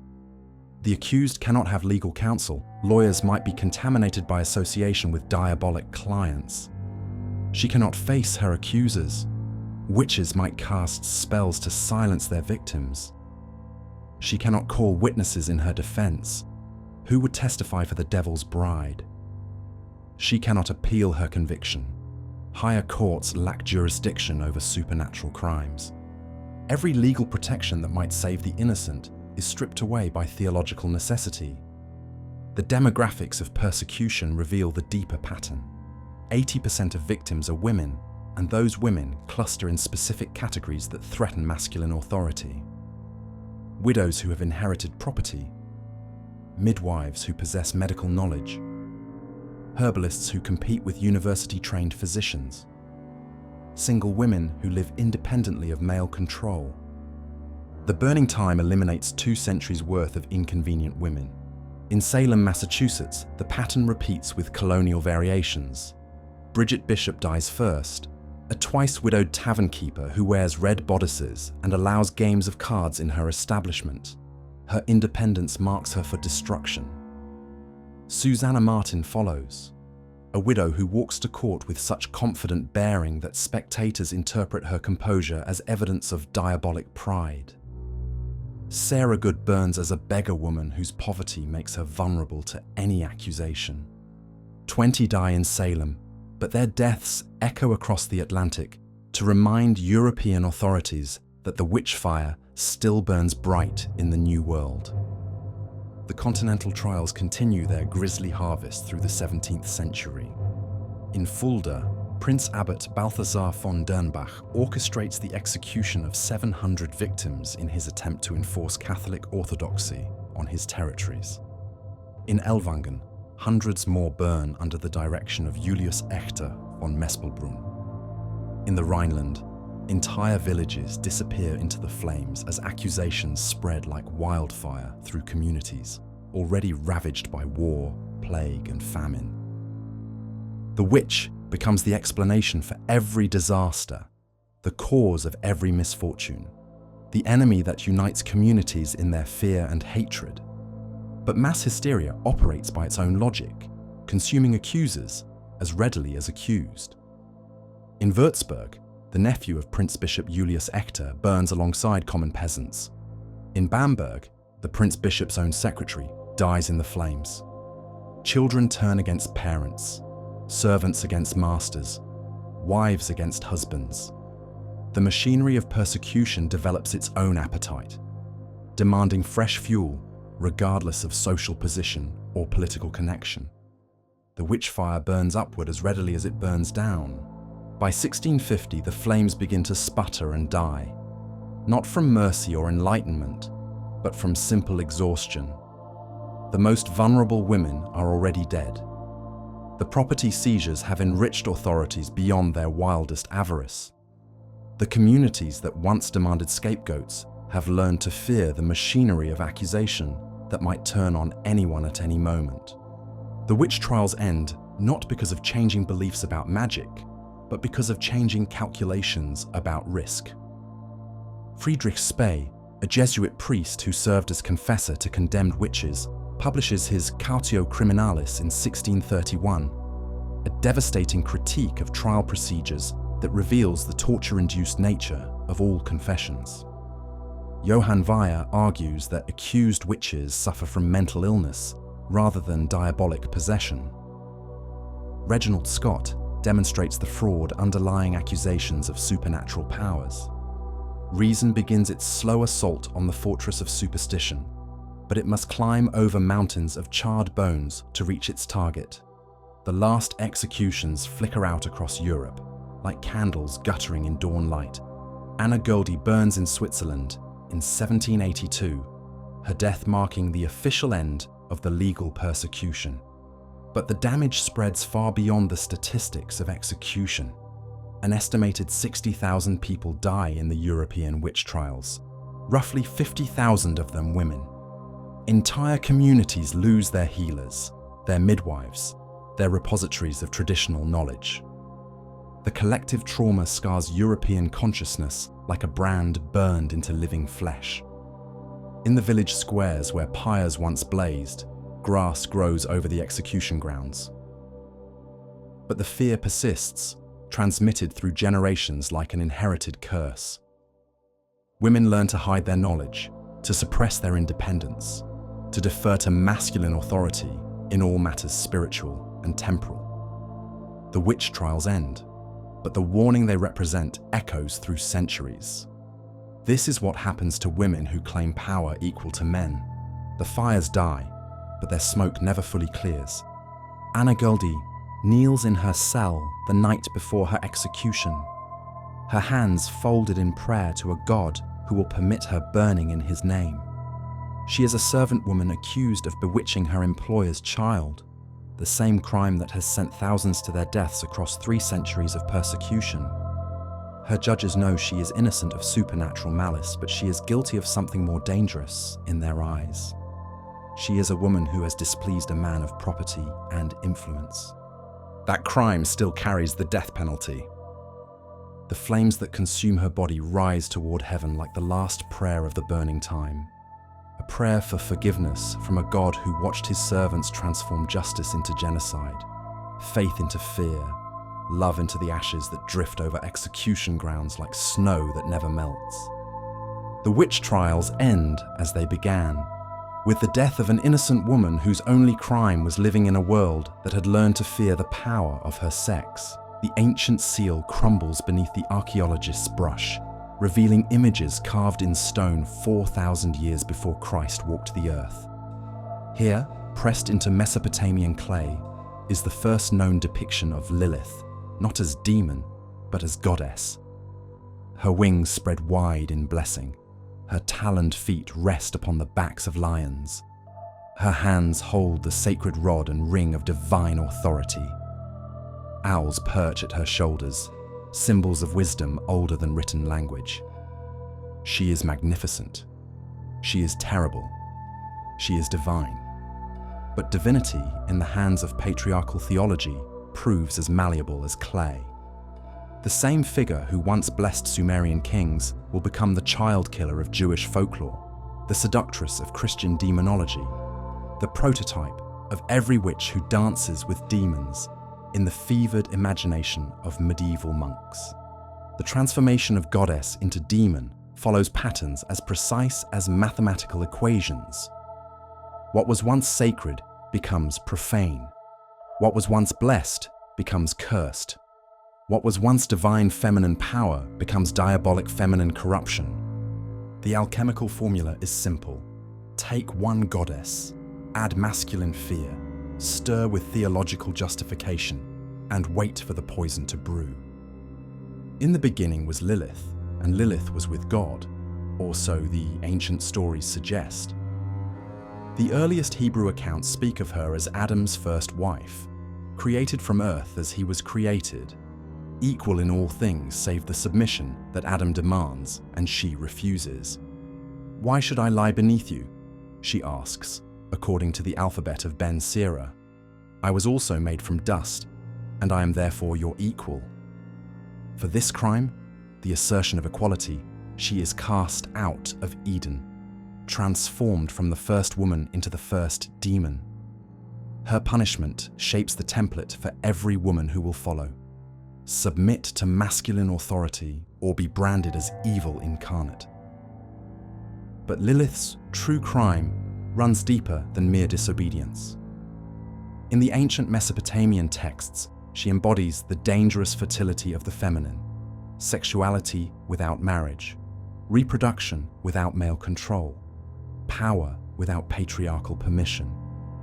The accused cannot have legal counsel. Lawyers might be contaminated by association with diabolic clients. She cannot face her accusers. Witches might cast spells to silence their victims. She cannot call witnesses in her defense. Who would testify for the devil's bride? She cannot appeal her conviction. Higher courts lack jurisdiction over supernatural crimes. Every legal protection that might save the innocent is stripped away by theological necessity. The demographics of persecution reveal the deeper pattern. 80% of victims are women, and those women cluster in specific categories that threaten masculine authority. Widows who have inherited property, midwives who possess medical knowledge, herbalists who compete with university-trained physicians, single women who live independently of male control. The burning time eliminates 2 centuries' worth of inconvenient women. In Salem, Massachusetts, the pattern repeats with colonial variations. Bridget Bishop dies first, a twice-widowed tavern keeper who wears red bodices and allows games of cards in her establishment. Her independence marks her for destruction. Susanna Martin follows, a widow who walks to court with such confident bearing that spectators interpret her composure as evidence of diabolic pride. Sarah Good burns as a beggar woman whose poverty makes her vulnerable to any accusation. 20 die in Salem, but their deaths echo across the Atlantic to remind European authorities that the witch fire still burns bright in the New World. The Continental trials continue their grisly harvest through the 17th century. In Fulda, Prince Abbot Balthasar von Dernbach orchestrates the execution of 700 victims in his attempt to enforce Catholic orthodoxy on his territories. In Ellwangen, hundreds more burn under the direction of Julius Echter von Mespelbrunn. In the Rhineland, entire villages disappear into the flames as accusations spread like wildfire through communities already ravaged by war, plague, and famine. The witch becomes the explanation for every disaster, the cause of every misfortune, the enemy that unites communities in their fear and hatred. But mass hysteria operates by its own logic, consuming accusers as readily as accused. In Würzburg, the nephew of Prince Bishop Julius Echter burns alongside common peasants. In Bamberg, the Prince Bishop's own secretary dies in the flames. Children turn against parents, servants against masters, wives against husbands. The machinery of persecution develops its own appetite, demanding fresh fuel regardless of social position or political connection. The witch fire burns upward as readily as it burns down. By 1650, the flames begin to sputter and die, not from mercy or enlightenment, but from simple exhaustion. The most vulnerable women are already dead. The property seizures have enriched authorities beyond their wildest avarice. The communities that once demanded scapegoats have learned to fear the machinery of accusation that might turn on anyone at any moment. The witch trials end not because of changing beliefs about magic, but because of changing calculations about risk. Friedrich Spey, a Jesuit priest who served as confessor to condemned witches, publishes his Cautio Criminalis in 1631, a devastating critique of trial procedures that reveals the torture-induced nature of all confessions. Johann Weyer argues that accused witches suffer from mental illness rather than diabolic possession. Reginald Scott demonstrates the fraud underlying accusations of supernatural powers. Reason begins its slow assault on the fortress of superstition, but it must climb over mountains of charred bones to reach its target. The last executions flicker out across Europe, like candles guttering in dawn light. Anna Goldie burns in Switzerland in 1782, her death marking the official end of the legal persecution. But the damage spreads far beyond the statistics of execution. An estimated 60,000 people die in the European witch trials, roughly 50,000 of them women. Entire communities lose their healers, their midwives, their repositories of traditional knowledge. The collective trauma scars European consciousness like a brand burned into living flesh. In the village squares where pyres once blazed, grass grows over the execution grounds. But the fear persists, transmitted through generations like an inherited curse. Women learn to hide their knowledge, to suppress their independence, to defer to masculine authority in all matters spiritual and temporal. The witch trials end, but the warning they represent echoes through centuries. This is what happens to women who claim power equal to men. The fires die, but their smoke never fully clears. Anna Goldie kneels in her cell the night before her execution, her hands folded in prayer to a God who will permit her burning in his name. She is a servant woman accused of bewitching her employer's child, the same crime that has sent thousands to their deaths across 3 centuries of persecution. Her judges know she is innocent of supernatural malice, but she is guilty of something more dangerous in their eyes. She is a woman who has displeased a man of property and influence. That crime still carries the death penalty. The flames that consume her body rise toward heaven like the last prayer of the burning time. A prayer for forgiveness from a God who watched his servants transform justice into genocide, faith into fear, love into the ashes that drift over execution grounds like snow that never melts. The witch trials end as they began, with the death of an innocent woman whose only crime was living in a world that had learned to fear the power of her sex. The ancient seal crumbles beneath the archaeologist's brush, revealing images carved in stone 4,000 years before Christ walked the earth. Here, pressed into Mesopotamian clay, is the first known depiction of Lilith, not as demon, but as goddess. Her wings spread wide in blessing. Her taloned feet rest upon the backs of lions. Her hands hold the sacred rod and ring of divine authority. Owls perch at her shoulders, symbols of wisdom older than written language. She is magnificent. She is terrible. She is divine. But divinity in the hands of patriarchal theology proves as malleable as clay. The same figure who once blessed Sumerian kings will become the child killer of Jewish folklore, the seductress of Christian demonology, the prototype of every witch who dances with demons in the fevered imagination of medieval monks. The transformation of goddess into demon follows patterns as precise as mathematical equations. What was once sacred becomes profane. What was once blessed becomes cursed. What was once divine feminine power becomes diabolic feminine corruption. The alchemical formula is simple. Take one goddess, add masculine fear, stir with theological justification, and wait for the poison to brew. In the beginning was Lilith, and Lilith was with God, or so the ancient stories suggest. The earliest Hebrew accounts speak of her as Adam's first wife, created from earth as he was created, equal in all things save the submission that Adam demands and she refuses. "Why should I lie beneath you?" she asks, according to the alphabet of Ben Sira. "I was also made from dust, and I am therefore your equal." For this crime, the assertion of equality, she is cast out of Eden, transformed from the first woman into the first demon. Her punishment shapes the template for every woman who will follow. Submit to masculine authority or be branded as evil incarnate. But Lilith's true crime runs deeper than mere disobedience. In the ancient Mesopotamian texts, she embodies the dangerous fertility of the feminine, sexuality without marriage, reproduction without male control, power without patriarchal permission.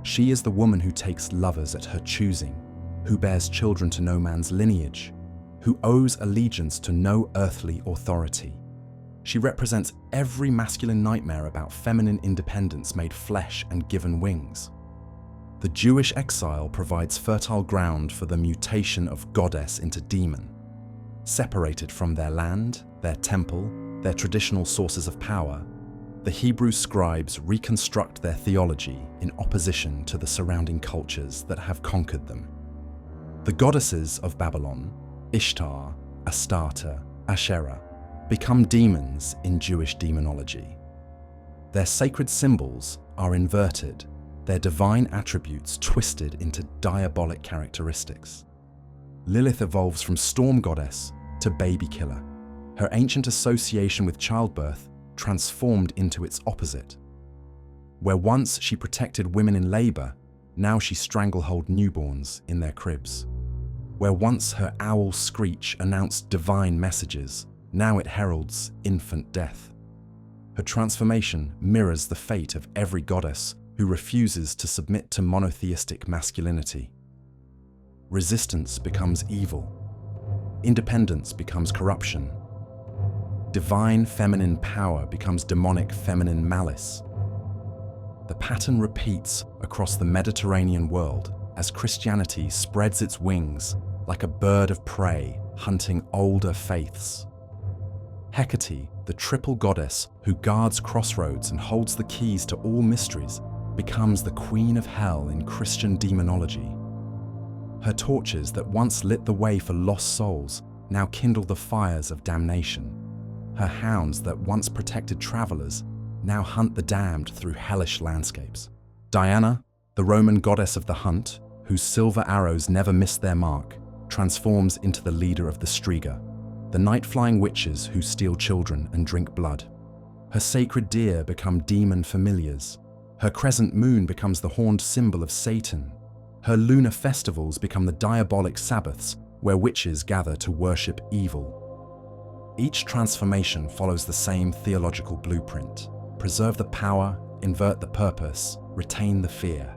She is the woman who takes lovers at her choosing, who bears children to no man's lineage, who owes allegiance to no earthly authority. She represents every masculine nightmare about feminine independence made flesh and given wings. The Jewish exile provides fertile ground for the mutation of goddess into demon. Separated from their land, their temple, their traditional sources of power, the Hebrew scribes reconstruct their theology in opposition to the surrounding cultures that have conquered them. The goddesses of Babylon, Ishtar, Astarte, Asherah, become demons in Jewish demonology. Their sacred symbols are inverted, their divine attributes twisted into diabolic characteristics. Lilith evolves from storm goddess to baby killer, her ancient association with childbirth transformed into its opposite. Where once she protected women in labor, now she stranglehold newborns in their cribs. Where once her owl screech announced divine messages, now it heralds infant death. Her transformation mirrors the fate of every goddess who refuses to submit to monotheistic masculinity. Resistance becomes evil. Independence becomes corruption. Divine feminine power becomes demonic feminine malice. The pattern repeats across the Mediterranean world as Christianity spreads its wings like a bird of prey hunting older faiths. Hecate, the triple goddess who guards crossroads and holds the keys to all mysteries, becomes the queen of hell in Christian demonology. Her torches that once lit the way for lost souls now kindle the fires of damnation. Her hounds that once protected travelers now hunt the damned through hellish landscapes. Diana, the Roman goddess of the hunt, whose silver arrows never miss their mark, transforms into the leader of the Striga, the night-flying witches who steal children and drink blood. Her sacred deer become demon familiars. Her crescent moon becomes the horned symbol of Satan. Her lunar festivals become the diabolic Sabbaths where witches gather to worship evil. Each transformation follows the same theological blueprint: preserve the power, invert the purpose, retain the fear.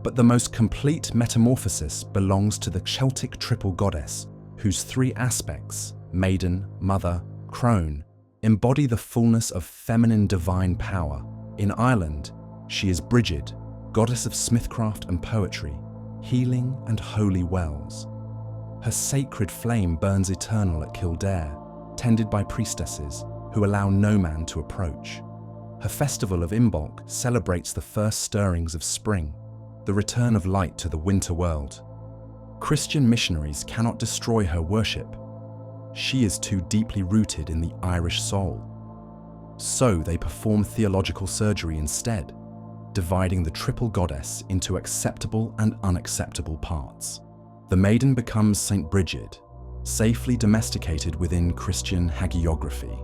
But the most complete metamorphosis belongs to the Celtic triple goddess, whose three aspects, maiden, mother, crone, embody the fullness of feminine divine power. In Ireland, she is Brigid, goddess of smithcraft and poetry, healing and holy wells. Her sacred flame burns eternal at Kildare, tended by priestesses who allow no man to approach. Her festival of Imbolc celebrates the first stirrings of spring, the return of light to the winter world. Christian missionaries cannot destroy her worship. She is too deeply rooted in the Irish soul. So they perform theological surgery instead, dividing the triple goddess into acceptable and unacceptable parts. The maiden becomes Saint Brigid, safely domesticated within Christian hagiography.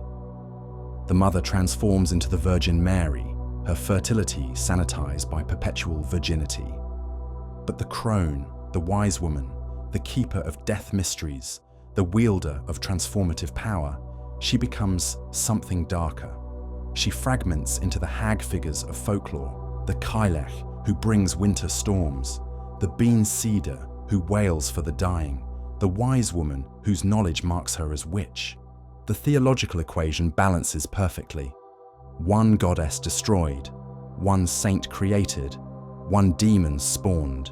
The mother transforms into the Virgin Mary, her fertility sanitized by perpetual virginity. But the crone, the wise woman, the keeper of death mysteries, the wielder of transformative power, she becomes something darker. She fragments into the hag figures of folklore, the Cailleach, who brings winter storms, the bean cedar, who wails for the dying, the wise woman whose knowledge marks her as witch. The theological equation balances perfectly. One goddess destroyed, one saint created, one demon spawned.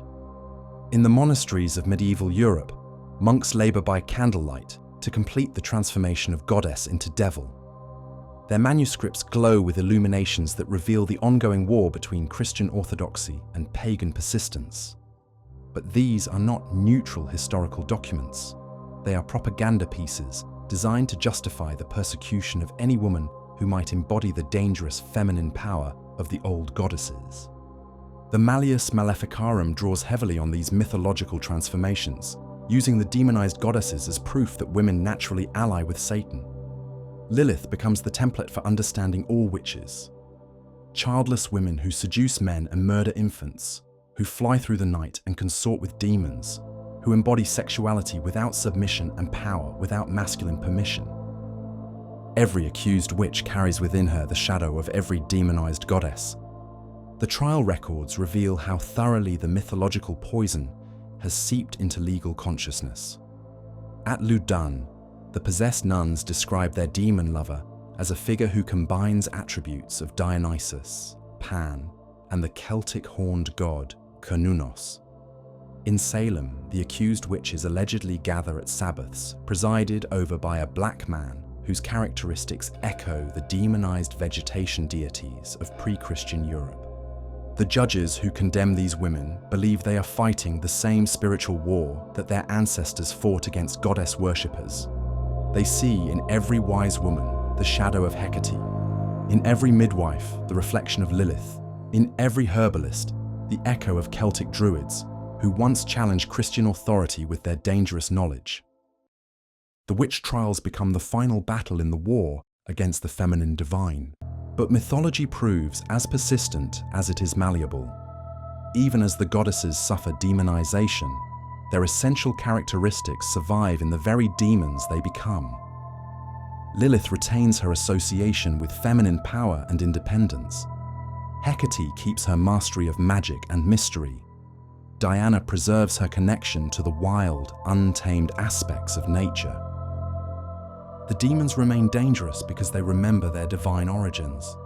In the monasteries of medieval Europe, monks labor by candlelight to complete the transformation of goddess into devil. Their manuscripts glow with illuminations that reveal the ongoing war between Christian orthodoxy and pagan persistence. But these are not neutral historical documents. They are propaganda pieces designed to justify the persecution of any woman who might embody the dangerous feminine power of the old goddesses. The Malleus Maleficarum draws heavily on these mythological transformations, using the demonized goddesses as proof that women naturally ally with Satan. Lilith becomes the template for understanding all witches. Childless women who seduce men and murder infants, who fly through the night and consort with demons, who embody sexuality without submission and power without masculine permission. Every accused witch carries within her the shadow of every demonized goddess. The trial records reveal how thoroughly the mythological poison has seeped into legal consciousness. At Loudun, the possessed nuns describe their demon lover as a figure who combines attributes of Dionysus, Pan, and the Celtic horned god Cernunnos. In Salem, the accused witches allegedly gather at Sabbaths, presided over by a black man whose characteristics echo the demonized vegetation deities of pre-Christian Europe. The judges who condemn these women believe they are fighting the same spiritual war that their ancestors fought against goddess worshippers. They see in every wise woman the shadow of Hecate, in every midwife the reflection of Lilith, in every herbalist the echo of Celtic druids who once challenged Christian authority with their dangerous knowledge. The witch trials become the final battle in the war against the feminine divine. But mythology proves as persistent as it is malleable. Even as the goddesses suffer demonization, their essential characteristics survive in the very demons they become. Lilith retains her association with feminine power and independence. Hecate keeps her mastery of magic and mystery. Diana preserves her connection to the wild, untamed aspects of nature. The demons remain dangerous because they remember their divine origins.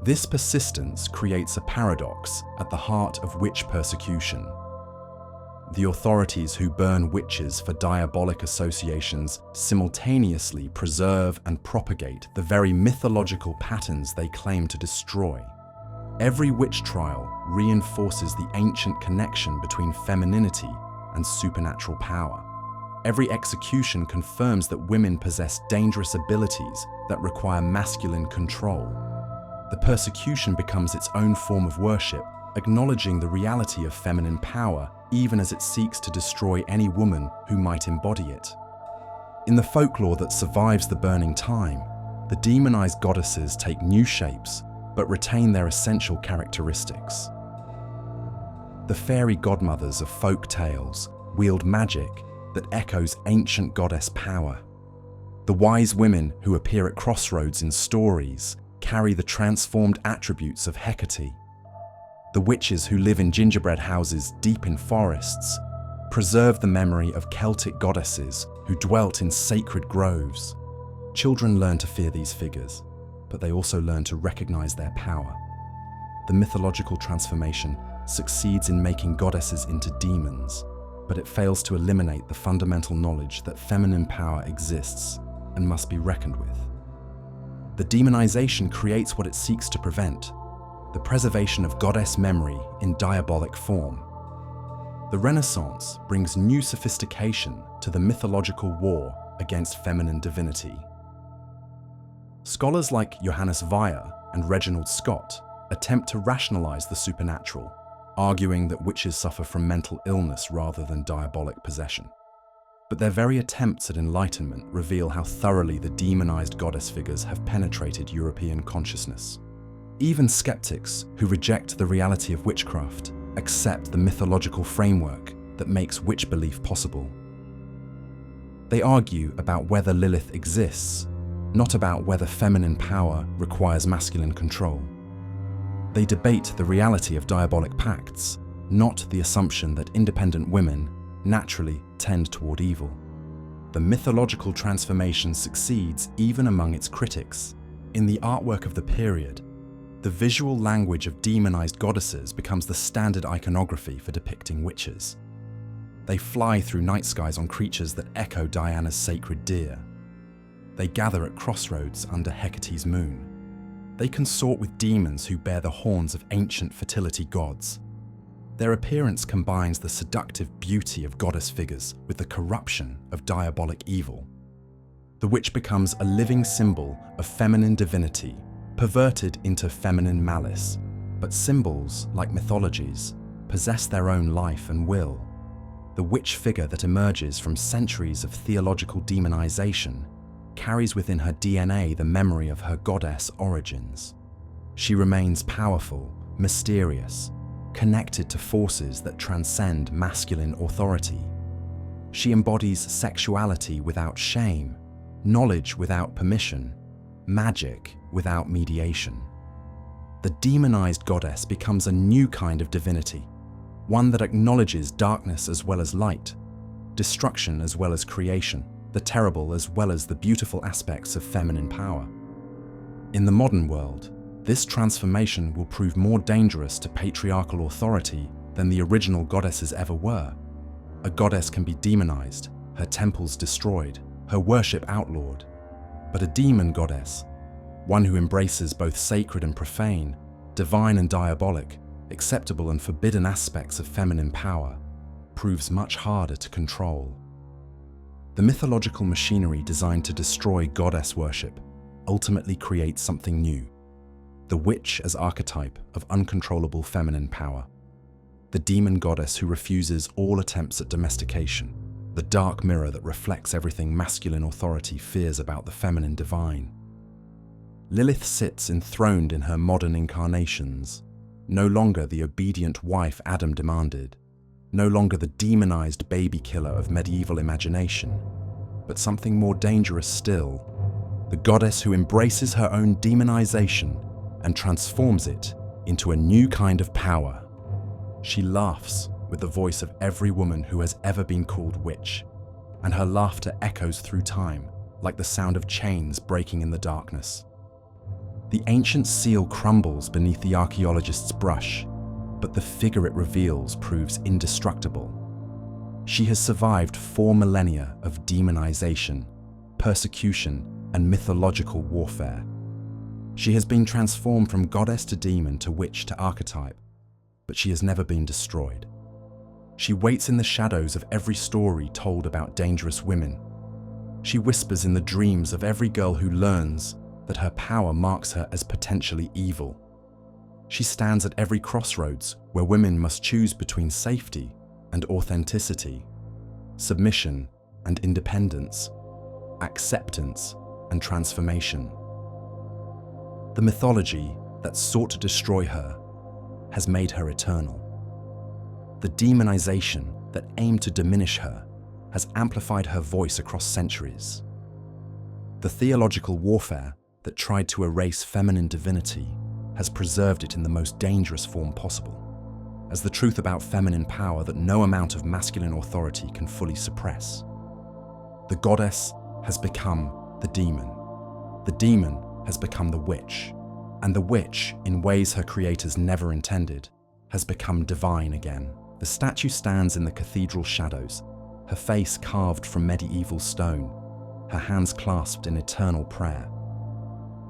This persistence creates a paradox at the heart of witch persecution. The authorities who burn witches for diabolic associations simultaneously preserve and propagate the very mythological patterns they claim to destroy. Every witch trial reinforces the ancient connection between femininity and supernatural power. Every execution confirms that women possess dangerous abilities that require masculine control. The persecution becomes its own form of worship, acknowledging the reality of feminine power even as it seeks to destroy any woman who might embody it. In the folklore that survives the burning time, the demonized goddesses take new shapes but retain their essential characteristics. The fairy godmothers of folk tales wield magic that echoes ancient goddess power. The wise women who appear at crossroads in stories carry the transformed attributes of Hecate. The witches who live in gingerbread houses deep in forests preserve the memory of Celtic goddesses who dwelt in sacred groves. Children learn to fear these figures, but they also learn to recognize their power. The mythological transformation succeeds in making goddesses into demons, but it fails to eliminate the fundamental knowledge that feminine power exists and must be reckoned with. The demonization creates what it seeks to prevent: the preservation of goddess memory in diabolic form. The Renaissance brings new sophistication to the mythological war against feminine divinity. Scholars like Johannes Weyer and Reginald Scott attempt to rationalize the supernatural, arguing that witches suffer from mental illness rather than diabolic possession. But their very attempts at enlightenment reveal how thoroughly the demonized goddess figures have penetrated European consciousness. Even skeptics who reject the reality of witchcraft accept the mythological framework that makes witch belief possible. They argue about whether Lilith exists, not about whether feminine power requires masculine control. They debate the reality of diabolic pacts, not the assumption that independent women naturally tend toward evil. The mythological transformation succeeds even among its critics. In the artwork of the period, the visual language of demonized goddesses becomes the standard iconography for depicting witches. They fly through night skies on creatures that echo Diana's sacred deer. They gather at crossroads under Hecate's moon. They consort with demons who bear the horns of ancient fertility gods. Their appearance combines the seductive beauty of goddess figures with the corruption of diabolic evil. The witch becomes a living symbol of feminine divinity, perverted into feminine malice. But symbols, like mythologies, possess their own life and will. The witch figure that emerges from centuries of theological demonization carries within her DNA the memory of her goddess origins. She remains powerful, mysterious, connected to forces that transcend masculine authority. She embodies sexuality without shame, knowledge without permission, magic without mediation. The demonized goddess becomes a new kind of divinity, one that acknowledges darkness as well as light, destruction as well as creation, the terrible as well as the beautiful aspects of feminine power. In the modern world, this transformation will prove more dangerous to patriarchal authority than the original goddesses ever were. A goddess can be demonized, her temples destroyed, her worship outlawed. But a demon goddess, one who embraces both sacred and profane, divine and diabolic, acceptable and forbidden aspects of feminine power, proves much harder to control. The mythological machinery designed to destroy goddess worship ultimately creates something new: the witch as archetype of uncontrollable feminine power. The demon goddess who refuses all attempts at domestication, the dark mirror that reflects everything masculine authority fears about the feminine divine. Lilith sits enthroned in her modern incarnations, no longer the obedient wife Adam demanded, no longer the demonized baby killer of medieval imagination, but something more dangerous still: the goddess who embraces her own demonization and transforms it into a new kind of power. She laughs with the voice of every woman who has ever been called witch, and her laughter echoes through time like the sound of chains breaking in the darkness. The ancient seal crumbles beneath the archaeologist's brush, but the figure it reveals proves indestructible. She has survived 4 millennia of demonization, persecution, and mythological warfare. She has been transformed from goddess to demon to witch to archetype, but she has never been destroyed. She waits in the shadows of every story told about dangerous women. She whispers in the dreams of every girl who learns that her power marks her as potentially evil. She stands at every crossroads where women must choose between safety and authenticity, submission and independence, acceptance and transformation. The mythology that sought to destroy her has made her eternal. The demonization that aimed to diminish her has amplified her voice across centuries. The theological warfare that tried to erase feminine divinity has preserved it in the most dangerous form possible, as the truth about feminine power that no amount of masculine authority can fully suppress. The goddess has become the demon has become the witch, and the witch, in ways her creators never intended, has become divine again. The statue stands in the cathedral shadows, her face carved from medieval stone, her hands clasped in eternal prayer.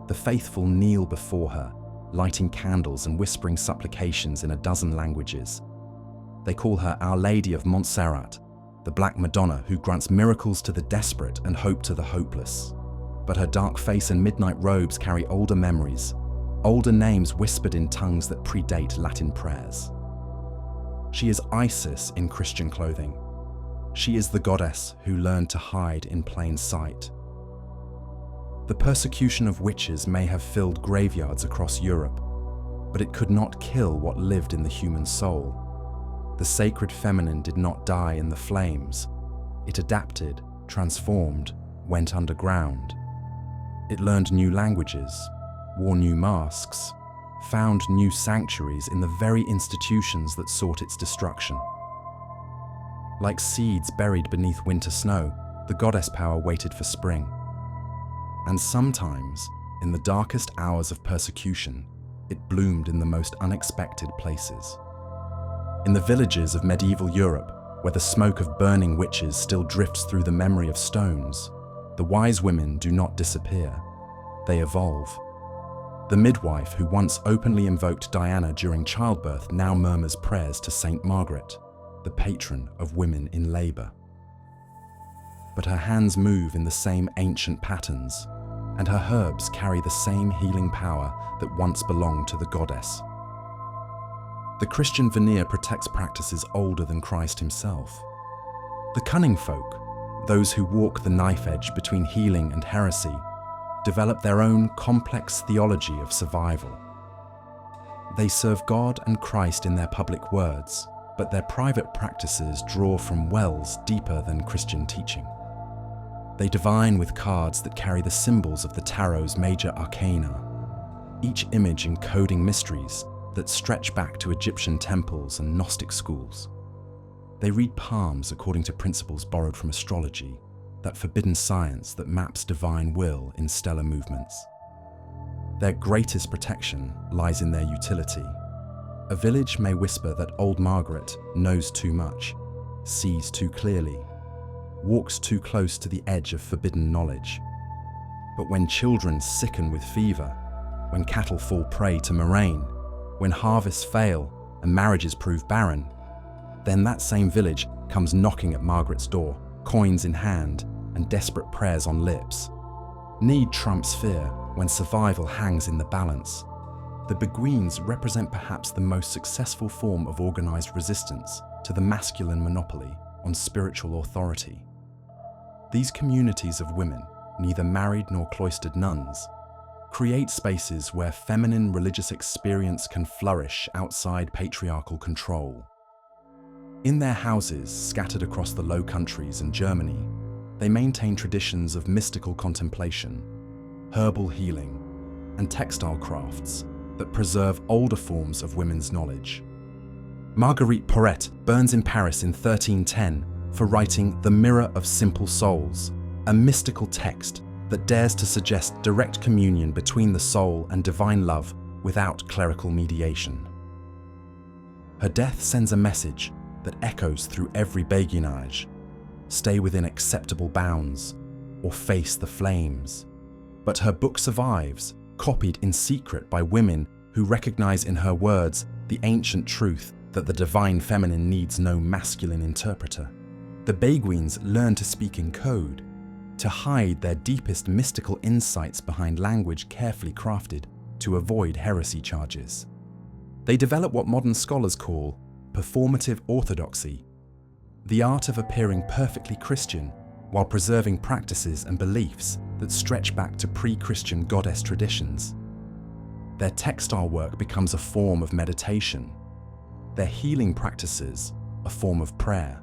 The faithful kneel before her, lighting candles and whispering supplications in a dozen languages. They call her Our Lady of Montserrat, the Black Madonna who grants miracles to the desperate and hope to the hopeless. But her dark face and midnight robes carry older memories, older names whispered in tongues that predate Latin prayers. She is Isis in Christian clothing. She is the goddess who learned to hide in plain sight. The persecution of witches may have filled graveyards across Europe, but it could not kill what lived in the human soul. The sacred feminine did not die in the flames. It adapted, transformed, went underground. It learned new languages, wore new masks, found new sanctuaries in the very institutions that sought its destruction. Like seeds buried beneath winter snow, the goddess power waited for spring. And sometimes, in the darkest hours of persecution, it bloomed in the most unexpected places. In the villages of medieval Europe, where the smoke of burning witches still drifts through the memory of stones, the wise women do not disappear, they evolve. The midwife who once openly invoked Diana during childbirth now murmurs prayers to Saint Margaret, the patron of women in labor. But her hands move in the same ancient patterns, and her herbs carry the same healing power that once belonged to the goddess. The Christian veneer protects practices older than Christ himself. The cunning folk, those who walk the knife edge between healing and heresy, develop their own complex theology of survival. They serve God and Christ in their public words, but their private practices draw from wells deeper than Christian teaching. They divine with cards that carry the symbols of the tarot's major arcana, each image encoding mysteries that stretch back to Egyptian temples and Gnostic schools. They read palms according to principles borrowed from astrology, that forbidden science that maps divine will in stellar movements. Their greatest protection lies in their utility. A village may whisper that old Margaret knows too much, sees too clearly, walks too close to the edge of forbidden knowledge. But when children sicken with fever, when cattle fall prey to murrain, when harvests fail and marriages prove barren, then that same village comes knocking at Margaret's door, coins in hand and desperate prayers on lips. Need trumps fear when survival hangs in the balance. The Beguines represent perhaps the most successful form of organized resistance to the masculine monopoly on spiritual authority. These communities of women, neither married nor cloistered nuns, create spaces where feminine religious experience can flourish outside patriarchal control. In their houses, scattered across the Low Countries and Germany, they maintain traditions of mystical contemplation, herbal healing, and textile crafts that preserve older forms of women's knowledge. Marguerite Porete burns in Paris in 1310 for writing The Mirror of Simple Souls, a mystical text that dares to suggest direct communion between the soul and divine love without clerical mediation. Her death sends a message that echoes through every béguinage: stay within acceptable bounds, or face the flames. But her book survives, copied in secret by women who recognize in her words the ancient truth that the divine feminine needs no masculine interpreter. The Beguines learn to speak in code, to hide their deepest mystical insights behind language carefully crafted to avoid heresy charges. They develop what modern scholars call performative orthodoxy, the art of appearing perfectly Christian while preserving practices and beliefs that stretch back to pre-Christian goddess traditions. Their textile work becomes a form of meditation. Their healing practices, a form of prayer.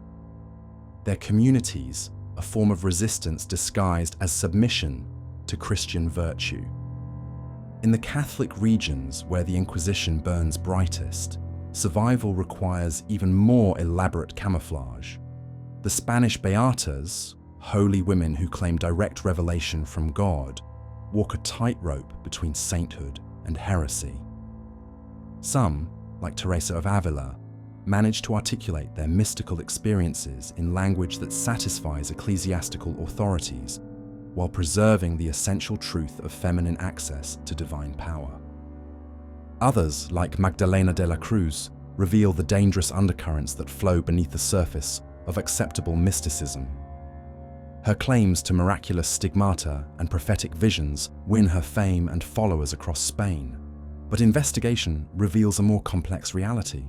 Their communities, a form of resistance disguised as submission to Christian virtue. In the Catholic regions where the Inquisition burns brightest, survival requires even more elaborate camouflage. The Spanish beatas, holy women who claim direct revelation from God, walk a tightrope between sainthood and heresy. Some, like Teresa of Avila, manage to articulate their mystical experiences in language that satisfies ecclesiastical authorities while preserving the essential truth of feminine access to divine power. Others, like Magdalena de la Cruz, reveal the dangerous undercurrents that flow beneath the surface of acceptable mysticism. Her claims to miraculous stigmata and prophetic visions win her fame and followers across Spain, but investigation reveals a more complex reality.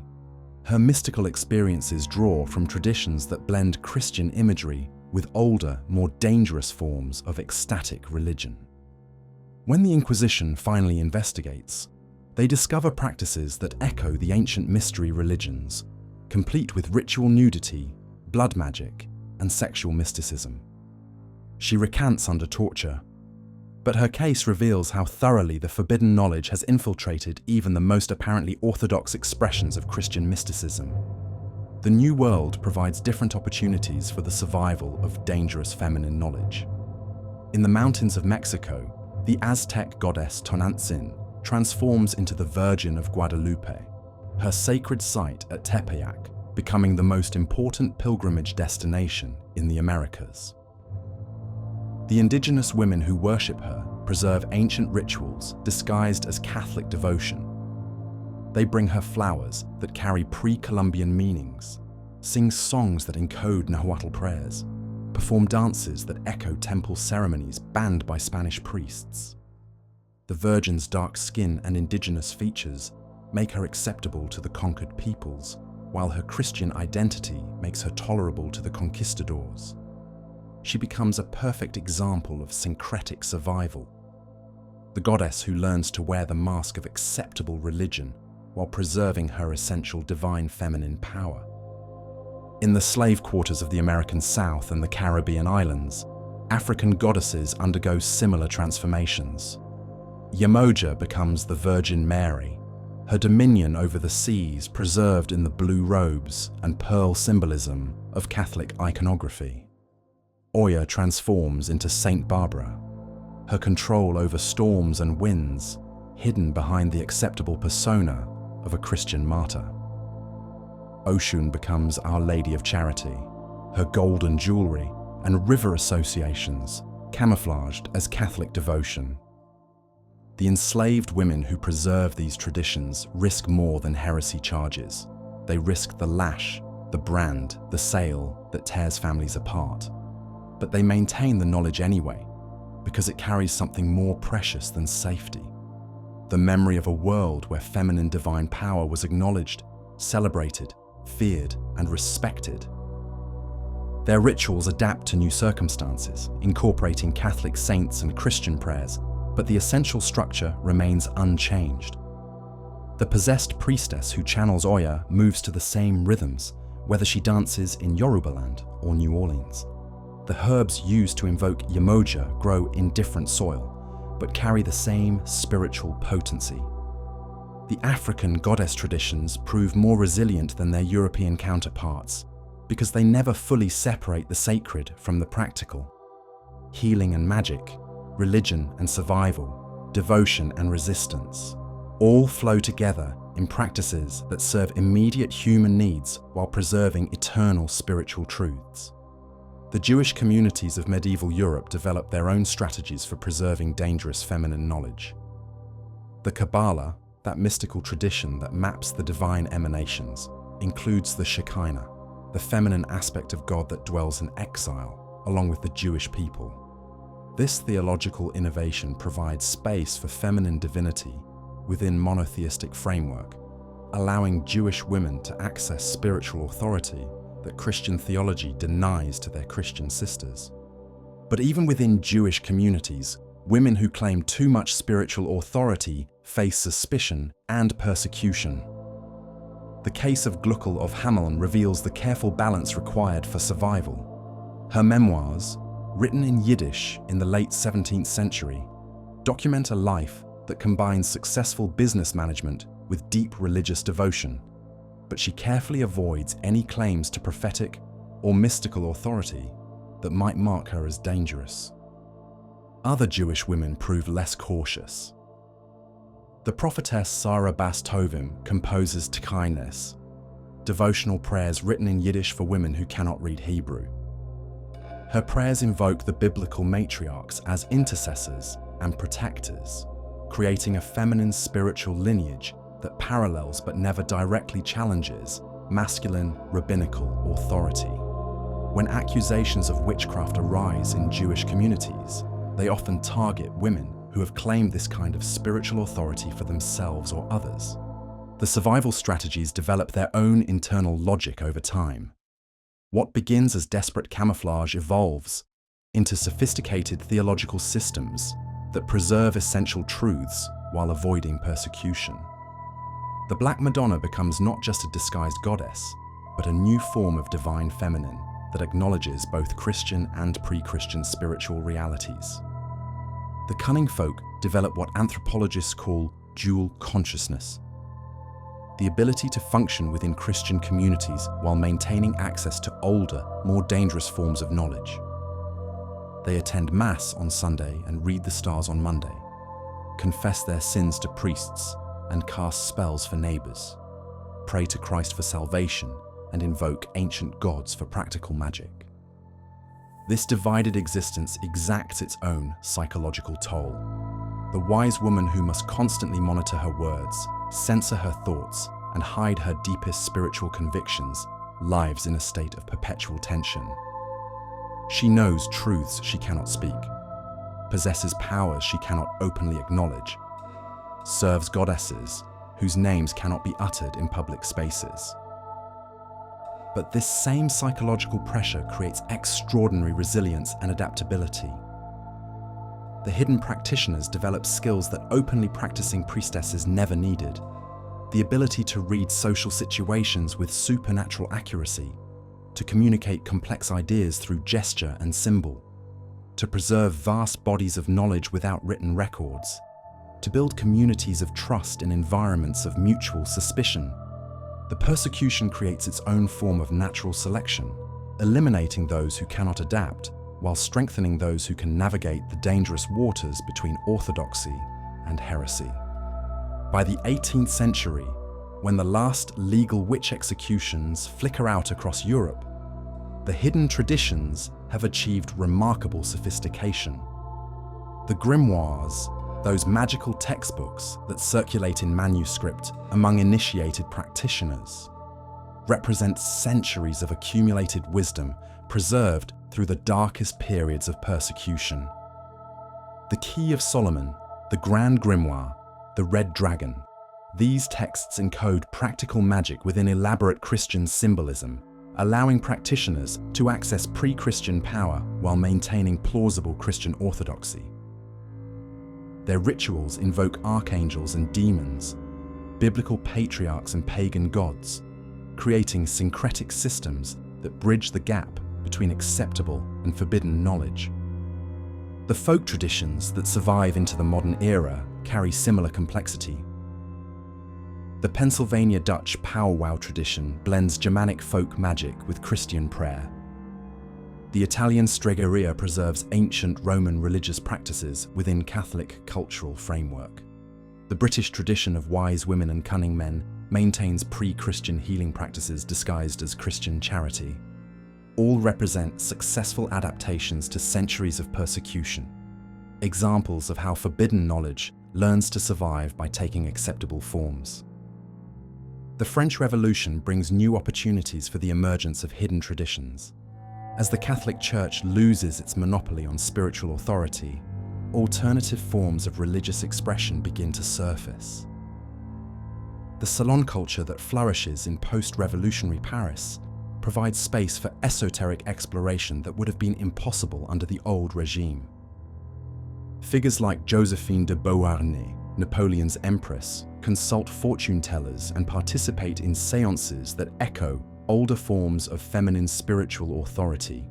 Her mystical experiences draw from traditions that blend Christian imagery with older, more dangerous forms of ecstatic religion. When the Inquisition finally investigates, they discover practices that echo the ancient mystery religions, complete with ritual nudity, blood magic, and sexual mysticism. She recants under torture, but her case reveals how thoroughly the forbidden knowledge has infiltrated even the most apparently orthodox expressions of Christian mysticism. The New World provides different opportunities for the survival of dangerous feminine knowledge. In the mountains of Mexico, the Aztec goddess Tonantzin transforms into the Virgin of Guadalupe, her sacred site at Tepeyac becoming the most important pilgrimage destination in the Americas. The indigenous women who worship her preserve ancient rituals disguised as Catholic devotion. They bring her flowers that carry pre-Columbian meanings, sing songs that encode Nahuatl prayers, perform dances that echo temple ceremonies banned by Spanish priests. The Virgin's dark skin and indigenous features make her acceptable to the conquered peoples, while her Christian identity makes her tolerable to the conquistadors. She becomes a perfect example of syncretic survival. The goddess who learns to wear the mask of acceptable religion while preserving her essential divine feminine power. In the slave quarters of the American South and the Caribbean islands, African goddesses undergo similar transformations. Yemoja becomes the Virgin Mary, her dominion over the seas preserved in the blue robes and pearl symbolism of Catholic iconography. Oya transforms into Saint Barbara, her control over storms and winds hidden behind the acceptable persona of a Christian martyr. Oshun becomes Our Lady of Charity, her golden jewelry and river associations camouflaged as Catholic devotion. The enslaved women who preserve these traditions risk more than heresy charges. They risk the lash, the brand, the sale that tears families apart. But they maintain the knowledge anyway, because it carries something more precious than safety. The memory of a world where feminine divine power was acknowledged, celebrated, feared, and respected. Their rituals adapt to new circumstances, incorporating Catholic saints and Christian prayers, but the essential structure remains unchanged. The possessed priestess who channels Oya moves to the same rhythms, whether she dances in Yorubaland or New Orleans. The herbs used to invoke Yemoja grow in different soil, but carry the same spiritual potency. The African goddess traditions prove more resilient than their European counterparts because they never fully separate the sacred from the practical. Healing and magic, religion and survival, devotion and resistance, all flow together in practices that serve immediate human needs while preserving eternal spiritual truths. The Jewish communities of medieval Europe developed their own strategies for preserving dangerous feminine knowledge. The Kabbalah, that mystical tradition that maps the divine emanations, includes the Shekinah, the feminine aspect of God that dwells in exile, along with the Jewish people. This theological innovation provides space for feminine divinity within monotheistic framework, allowing Jewish women to access spiritual authority that Christian theology denies to their Christian sisters. But even within Jewish communities, women who claim too much spiritual authority face suspicion and persecution. The case of Gluckel of Hameln reveals the careful balance required for survival. Her memoirs, written in Yiddish in the late 17th century, document a life that combines successful business management with deep religious devotion, but she carefully avoids any claims to prophetic or mystical authority that might mark her as dangerous. Other Jewish women prove less cautious. The prophetess Sarah Bas Tovim composes T'kaines, devotional prayers written in Yiddish for women who cannot read Hebrew. Her prayers invoke the biblical matriarchs as intercessors and protectors, creating a feminine spiritual lineage that parallels but never directly challenges masculine rabbinical authority. When accusations of witchcraft arise in Jewish communities, they often target women who have claimed this kind of spiritual authority for themselves or others. The survival strategies develop their own internal logic over time. What begins as desperate camouflage evolves into sophisticated theological systems that preserve essential truths while avoiding persecution. The Black Madonna becomes not just a disguised goddess, but a new form of divine feminine that acknowledges both Christian and pre-Christian spiritual realities. The cunning folk develop what anthropologists call dual consciousness, the ability to function within Christian communities while maintaining access to older, more dangerous forms of knowledge. They attend Mass on Sunday and read the stars on Monday, confess their sins to priests and cast spells for neighbors, pray to Christ for salvation and invoke ancient gods for practical magic. This divided existence exacts its own psychological toll. The wise woman who must constantly monitor her words, censor her thoughts, and hide her deepest spiritual convictions lives in a state of perpetual tension. She knows truths she cannot speak, possesses powers she cannot openly acknowledge, serves goddesses whose names cannot be uttered in public spaces. But this same psychological pressure creates extraordinary resilience and adaptability. The hidden practitioners develop skills that openly practicing priestesses never needed: the ability to read social situations with supernatural accuracy, to communicate complex ideas through gesture and symbol, to preserve vast bodies of knowledge without written records, to build communities of trust in environments of mutual suspicion. The persecution creates its own form of natural selection, eliminating those who cannot adapt, while strengthening those who can navigate the dangerous waters between orthodoxy and heresy. By the 18th century, when the last legal witch executions flicker out across Europe, the hidden traditions have achieved remarkable sophistication. The grimoires, those magical textbooks that circulate in manuscript among initiated practitioners, represent centuries of accumulated wisdom preserved through the darkest periods of persecution. The Key of Solomon, the Grand Grimoire, the Red Dragon, these texts encode practical magic within elaborate Christian symbolism, allowing practitioners to access pre-Christian power while maintaining plausible Christian orthodoxy. Their rituals invoke archangels and demons, biblical patriarchs and pagan gods, creating syncretic systems that bridge the gap between acceptable and forbidden knowledge. The folk traditions that survive into the modern era carry similar complexity. The Pennsylvania Dutch powwow tradition blends Germanic folk magic with Christian prayer. The Italian Stregheria preserves ancient Roman religious practices within Catholic cultural framework. The British tradition of wise women and cunning men maintains pre-Christian healing practices disguised as Christian charity. All represent successful adaptations to centuries of persecution, examples of how forbidden knowledge learns to survive by taking acceptable forms. The French Revolution brings new opportunities for the emergence of hidden traditions. As the Catholic Church loses its monopoly on spiritual authority, alternative forms of religious expression begin to surface. The salon culture that flourishes in post-revolutionary Paris provides space for esoteric exploration that would have been impossible under the old regime. Figures like Josephine de Beauharnais Napoleon's empress, consult fortune tellers and participate in seances that echo older forms of feminine spiritual authority.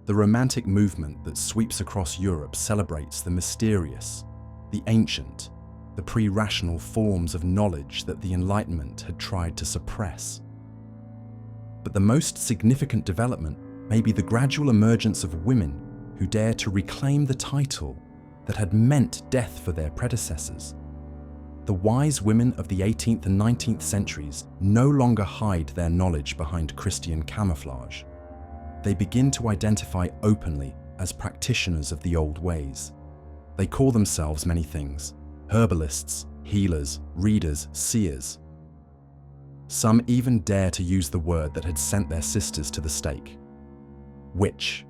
The Romantic movement that sweeps across Europe celebrates the mysterious, the ancient, the pre-rational forms of knowledge that the Enlightenment had tried to suppress. But the most significant development may be the gradual emergence of women who dare to reclaim the title that had meant death for their predecessors. The wise women of the 18th and 19th centuries no longer hide their knowledge behind Christian camouflage. They begin to identify openly as practitioners of the old ways. They call themselves many things: herbalists, healers, readers, seers. Some even dare to use the word that had sent their sisters to the stake: witch.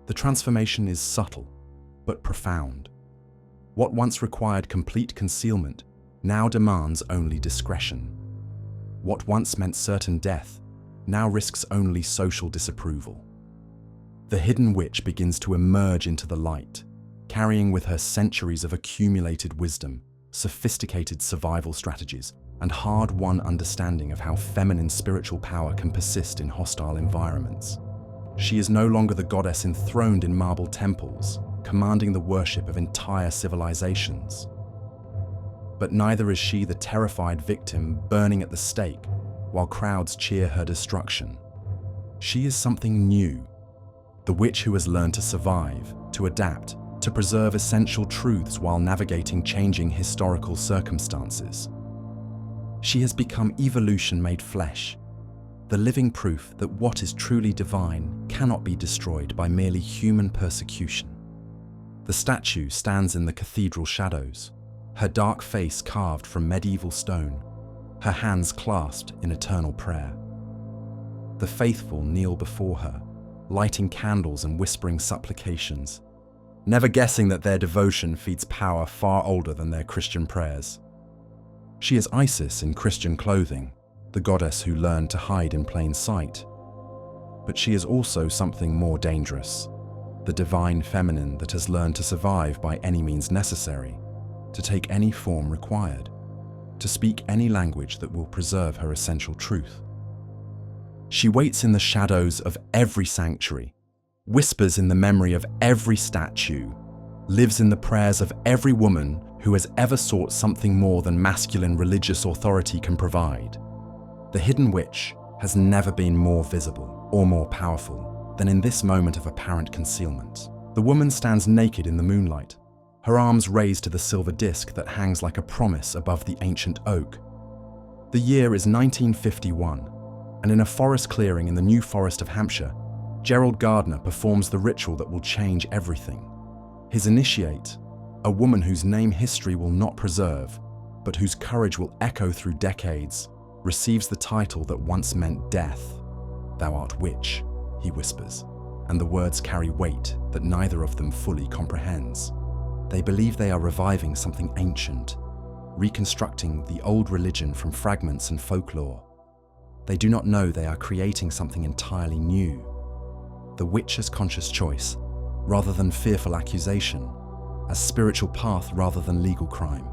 The transformation is subtle, but profound. What once required complete concealment now demands only discretion. What once meant certain death now risks only social disapproval. The hidden witch begins to emerge into the light, carrying with her centuries of accumulated wisdom, sophisticated survival strategies, and hard-won understanding of how feminine spiritual power can persist in hostile environments. She is no longer the goddess enthroned in marble temples, commanding the worship of entire civilizations. But neither is she the terrified victim burning at the stake while crowds cheer her destruction. She is something new, the witch who has learned to survive, to adapt, to preserve essential truths while navigating changing historical circumstances. She has become evolution made flesh, the living proof that what is truly divine cannot be destroyed by merely human persecution. The statue stands in the cathedral shadows, her dark face carved from medieval stone, her hands clasped in eternal prayer. The faithful kneel before her, lighting candles and whispering supplications, never guessing that their devotion feeds power far older than their Christian prayers. She is Isis in Christian clothing, the goddess who learned to hide in plain sight. But she is also something more dangerous, the divine feminine that has learned to survive by any means necessary, to take any form required, to speak any language that will preserve her essential truth. She waits in the shadows of every sanctuary, whispers in the memory of every statue, lives in the prayers of every woman who has ever sought something more than masculine religious authority can provide. The hidden witch has never been more visible or more powerful than in this moment of apparent concealment. The woman stands naked in the moonlight, her arms raised to the silver disc that hangs like a promise above the ancient oak. The year is 1951, and in a forest clearing in the New Forest of Hampshire, Gerald Gardner performs the ritual that will change everything. His initiate, a woman whose name history will not preserve, but whose courage will echo through decades, receives the title that once meant death. "Thou art witch," he whispers, and the words carry weight that neither of them fully comprehends. They believe they are reviving something ancient, reconstructing the old religion from fragments and folklore. They do not know they are creating something entirely new. The witch's conscious choice, rather than fearful accusation, as spiritual path rather than legal crime,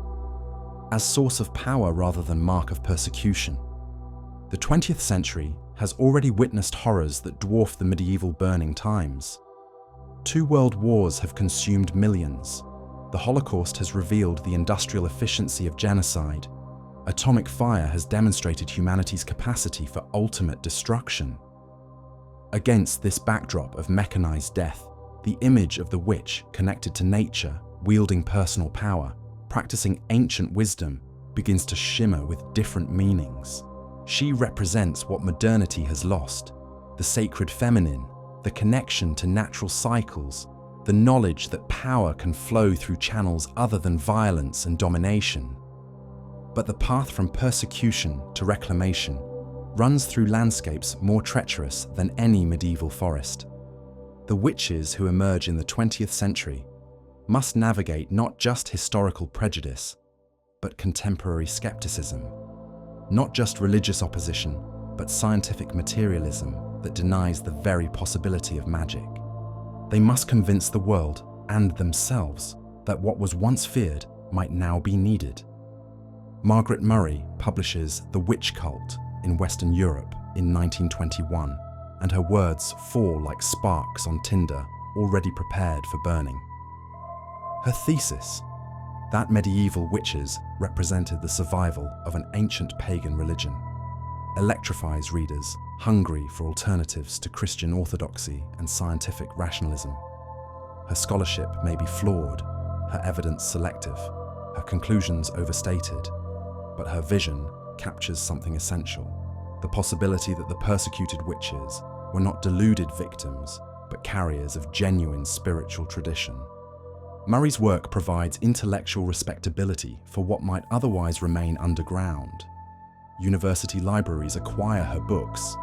as source of power rather than mark of persecution. The 20th century has already witnessed horrors that dwarf the medieval burning times. 2 world wars have consumed millions. The Holocaust has revealed the industrial efficiency of genocide. Atomic fire has demonstrated humanity's capacity for ultimate destruction. Against this backdrop of mechanized death, the image of the witch connected to nature, wielding personal power, practicing ancient wisdom, begins to shimmer with different meanings. She represents what modernity has lost: the sacred feminine, the connection to natural cycles, the knowledge that power can flow through channels other than violence and domination. But the path from persecution to reclamation runs through landscapes more treacherous than any medieval forest. The witches who emerge in the 20th century must navigate not just historical prejudice, but contemporary skepticism. Not just religious opposition, but scientific materialism that denies the very possibility of magic. They must convince the world and themselves that what was once feared might now be needed. Margaret Murray publishes The Witch Cult in Western Europe in 1921, and her words fall like sparks on tinder already prepared for burning. Her thesis, that medieval witches represented the survival of an ancient pagan religion, electrifies readers hungry for alternatives to Christian orthodoxy and scientific rationalism. Her scholarship may be flawed, her evidence selective, her conclusions overstated, but her vision captures something essential: the possibility that the persecuted witches were not deluded victims, but carriers of genuine spiritual tradition. Murray's work provides intellectual respectability for what might otherwise remain underground. University libraries acquire her books,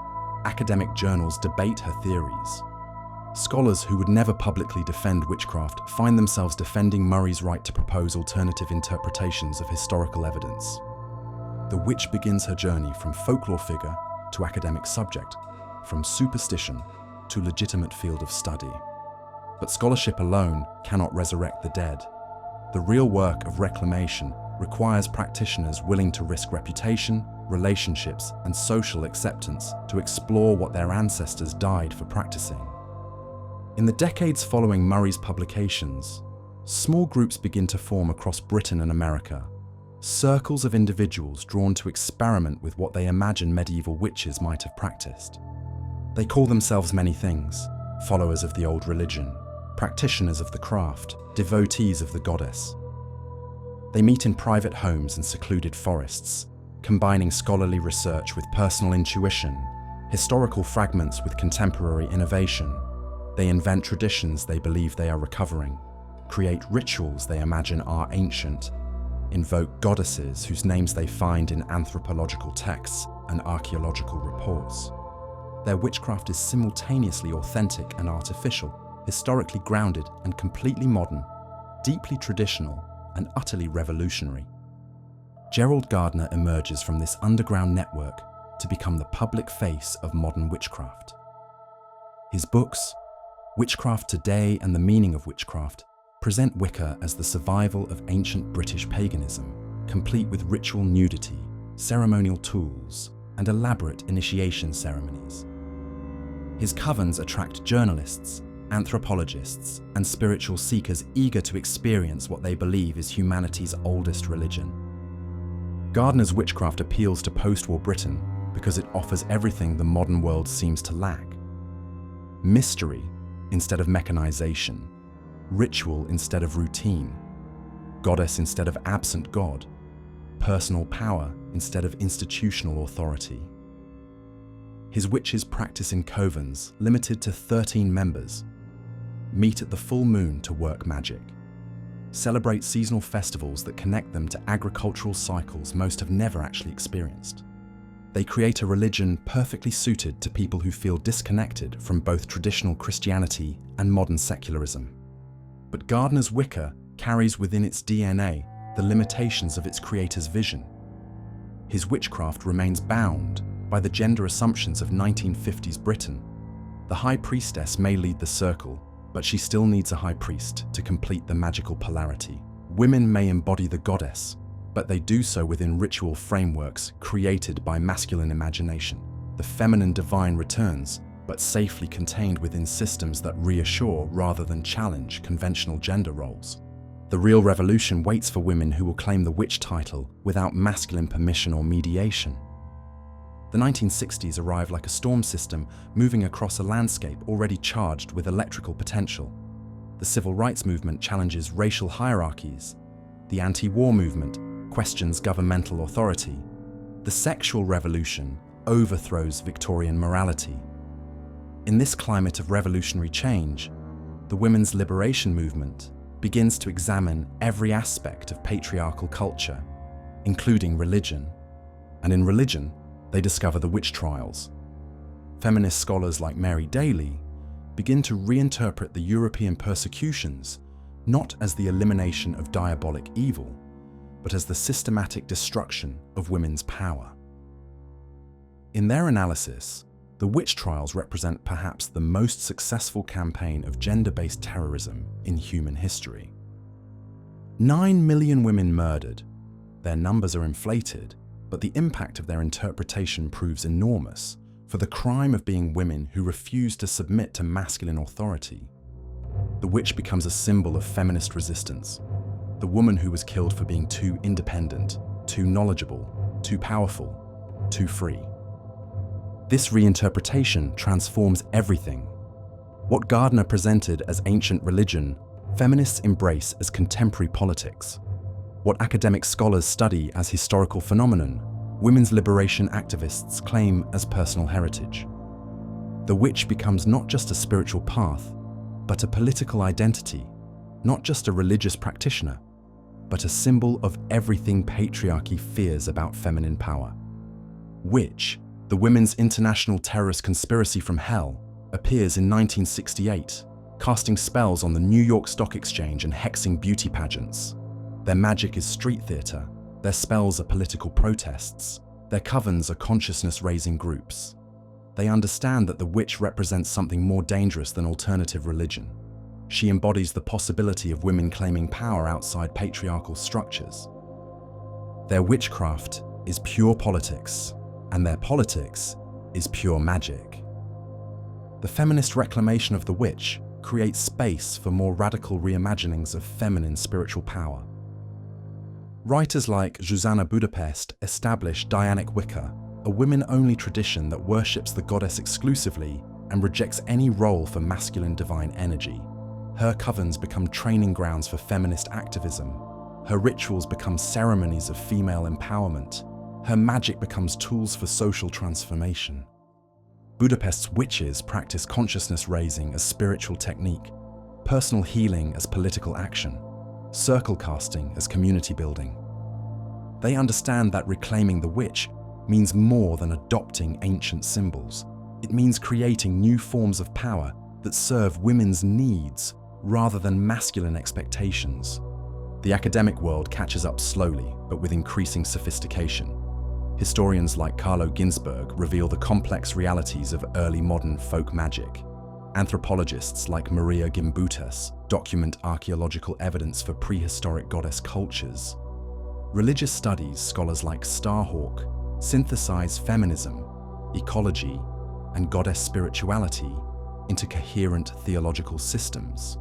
academic journals debate her theories. Scholars who would never publicly defend witchcraft find themselves defending Murray's right to propose alternative interpretations of historical evidence. The witch begins her journey from folklore figure to academic subject, from superstition to legitimate field of study. But scholarship alone cannot resurrect the dead. The real work of reclamation requires practitioners willing to risk reputation, relationships, and social acceptance to explore what their ancestors died for practicing. In the decades following Murray's publications, small groups begin to form across Britain and America, circles of individuals drawn to experiment with what they imagine medieval witches might have practiced. They call themselves many things: followers of the old religion, practitioners of the craft, devotees of the goddess. They meet in private homes and secluded forests, combining scholarly research with personal intuition, historical fragments with contemporary innovation. They invent traditions they believe they are recovering, create rituals they imagine are ancient, invoke goddesses whose names they find in anthropological texts and archaeological reports. Their witchcraft is simultaneously authentic and artificial, historically grounded and completely modern, deeply traditional and utterly revolutionary. Gerald Gardner emerges from this underground network to become the public face of modern witchcraft. His books, Witchcraft Today and the Meaning of Witchcraft, present Wicca as the survival of ancient British paganism, complete with ritual nudity, ceremonial tools, and elaborate initiation ceremonies. His covens attract journalists, anthropologists, and spiritual seekers eager to experience what they believe is humanity's oldest religion. Gardner's witchcraft appeals to post-war Britain because it offers everything the modern world seems to lack: mystery instead of mechanization, ritual instead of routine, goddess instead of absent god, personal power instead of institutional authority. His witches practice in covens limited to 13 members, meet at the full moon to work magic, celebrate seasonal festivals that connect them to agricultural cycles most have never actually experienced. They create a religion perfectly suited to people who feel disconnected from both traditional Christianity and modern secularism. But Gardner's Wicca carries within its DNA the limitations of its creator's vision. His witchcraft remains bound by the gender assumptions of 1950s Britain. The high priestess may lead the circle, but she still needs a high priest to complete the magical polarity. Women may embody the goddess, but they do so within ritual frameworks created by masculine imagination. The feminine divine returns, but safely contained within systems that reassure rather than challenge conventional gender roles. The real revolution waits for women who will claim the witch title without masculine permission or mediation. The 1960s arrive like a storm system moving across a landscape already charged with electrical potential. The civil rights movement challenges racial hierarchies. The anti-war movement questions governmental authority. The sexual revolution overthrows Victorian morality. In this climate of revolutionary change, the women's liberation movement begins to examine every aspect of patriarchal culture, including religion. And in religion, they discover the witch trials. Feminist scholars like Mary Daly begin to reinterpret the European persecutions not as the elimination of diabolic evil, but as the systematic destruction of women's power. In their analysis, the witch trials represent perhaps the most successful campaign of gender-based terrorism in human history. 9 million women murdered. Their numbers are inflated, but the impact of their interpretation proves enormous for the crime of being women who refuse to submit to masculine authority. The witch becomes a symbol of feminist resistance. The woman who was killed for being too independent, too knowledgeable, too powerful, too free. This reinterpretation transforms everything. What Gardner presented as ancient religion, feminists embrace as contemporary politics. What academic scholars study as historical phenomenon, women's liberation activists claim as personal heritage. The witch becomes not just a spiritual path, but a political identity, not just a religious practitioner, but a symbol of everything patriarchy fears about feminine power. Witch, the Women's International Terrorist Conspiracy from Hell, appears in 1968, casting spells on the New York Stock Exchange and hexing beauty pageants. Their magic is street theater, their spells are political protests, their covens are consciousness-raising groups. They understand that the witch represents something more dangerous than alternative religion. She embodies the possibility of women claiming power outside patriarchal structures. Their witchcraft is pure politics, and their politics is pure magic. The feminist reclamation of the witch creates space for more radical reimaginings of feminine spiritual power. Writers like Zsuzsanna Budapest established Dianic Wicca, a women-only tradition that worships the goddess exclusively and rejects any role for masculine divine energy. Her covens become training grounds for feminist activism. Her rituals become ceremonies of female empowerment. Her magic becomes tools for social transformation. Budapest's witches practice consciousness-raising as spiritual technique, personal healing as political action, circle casting as community building. They understand that reclaiming the witch means more than adopting ancient symbols. It means creating new forms of power that serve women's needs rather than masculine expectations. The academic world catches up slowly, but with increasing sophistication. Historians like Carlo Ginzburg reveal the complex realities of early modern folk magic. Anthropologists like Maria Gimbutas document archaeological evidence for prehistoric goddess cultures. Religious studies scholars like Starhawk synthesize feminism, ecology, and goddess spirituality into coherent theological systems.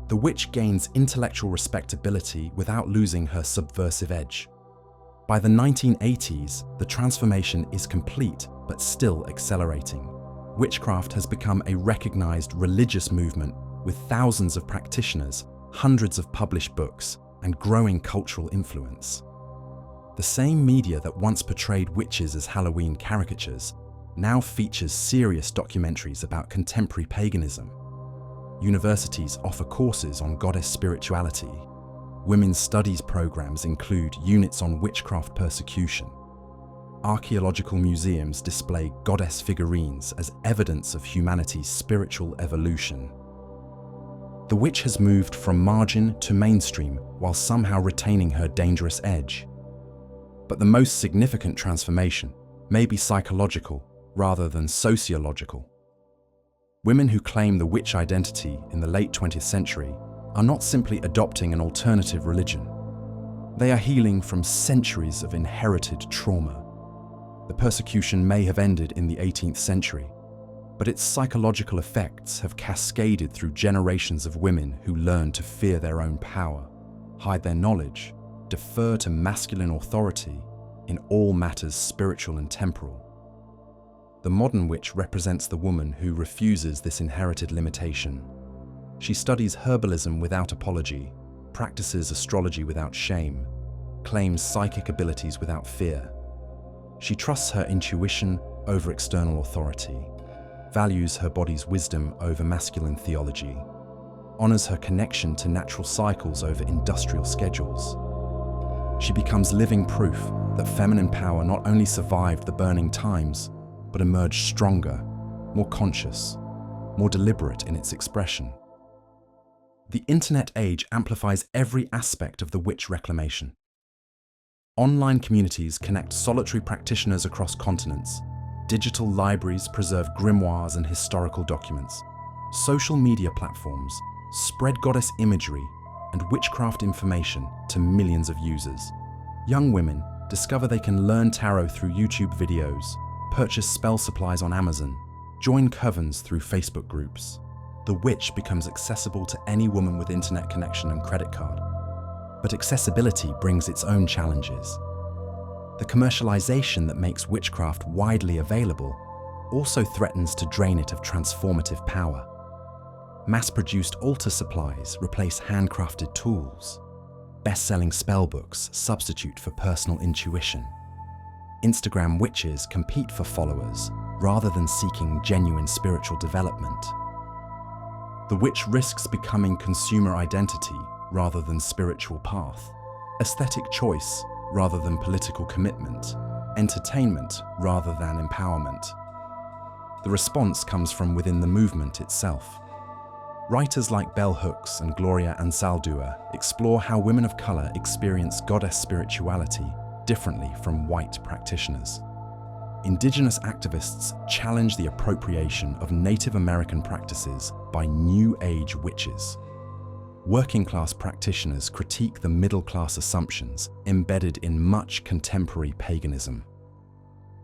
The witch gains intellectual respectability without losing her subversive edge. By the 1980s, the transformation is complete but still accelerating. Witchcraft has become a recognized religious movement with thousands of practitioners, hundreds of published books, and growing cultural influence. The same media that once portrayed witches as Halloween caricatures now features serious documentaries about contemporary paganism. Universities offer courses on goddess spirituality. Women's studies programs include units on witchcraft persecution. Archaeological museums display goddess figurines as evidence of humanity's spiritual evolution. The witch has moved from margin to mainstream while somehow retaining her dangerous edge. But the most significant transformation may be psychological rather than sociological. Women who claim the witch identity in the late 20th century are not simply adopting an alternative religion. They are healing from centuries of inherited trauma. The persecution may have ended in the 18th century, but its psychological effects have cascaded through generations of women who learned to fear their own power, hide their knowledge, defer to masculine authority in all matters spiritual and temporal. The modern witch represents the woman who refuses this inherited limitation. She studies herbalism without apology, practices astrology without shame, claims psychic abilities without fear. She trusts her intuition over external authority, values her body's wisdom over masculine theology, honors her connection to natural cycles over industrial schedules. She becomes living proof that feminine power not only survived the burning times, but emerged stronger, more conscious, more deliberate in its expression. The internet age amplifies every aspect of the witch reclamation. Online communities connect solitary practitioners across continents. Digital libraries preserve grimoires and historical documents. Social media platforms spread goddess imagery, and witchcraft information to millions of users. Young women discover they can learn tarot through YouTube videos, purchase spell supplies on Amazon, join covens through Facebook groups. The witch becomes accessible to any woman with internet connection and credit card. But accessibility brings its own challenges. The commercialization that makes witchcraft widely available also threatens to drain it of transformative power. Mass-produced altar supplies replace handcrafted tools. Best-selling spellbooks substitute for personal intuition. Instagram witches compete for followers rather than seeking genuine spiritual development. The witch risks becoming consumer identity rather than spiritual path, aesthetic choice rather than political commitment, entertainment rather than empowerment. The response comes from within the movement itself. Writers like Bell Hooks and Gloria Anzaldúa explore how women of color experience goddess spirituality differently from white practitioners. Indigenous activists challenge the appropriation of Native American practices by New Age witches. Working-class practitioners critique the middle-class assumptions embedded in much contemporary paganism.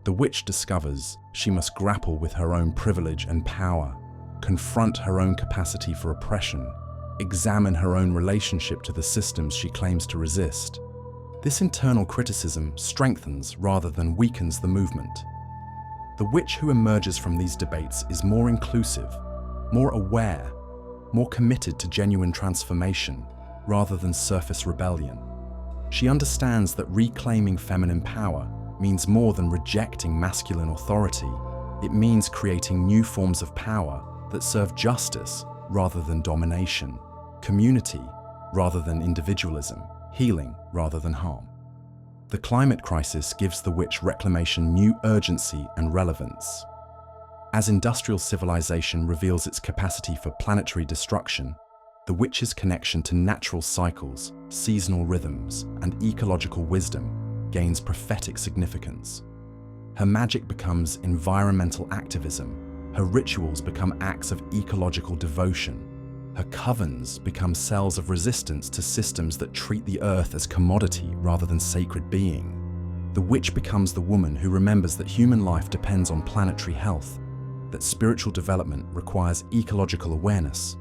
The witch discovers she must grapple with her own privilege and power, confront her own capacity for oppression, examine her own relationship to the systems she claims to resist. This internal criticism strengthens rather than weakens the movement. The witch who emerges from these debates is more inclusive, more aware, more committed to genuine transformation rather than surface rebellion. She understands that reclaiming feminine power means more than rejecting masculine authority. It means creating new forms of power that serve justice rather than domination, community rather than individualism, healing rather than harm. The climate crisis gives the witch reclamation new urgency and relevance. As industrial civilization reveals its capacity for planetary destruction, the witch's connection to natural cycles, seasonal rhythms, and ecological wisdom gains prophetic significance. Her magic becomes environmental activism. Her rituals become acts of ecological devotion. Her covens become cells of resistance to systems that treat the earth as commodity rather than sacred being. The witch becomes the woman who remembers that human life depends on planetary health, that spiritual development requires ecological awareness,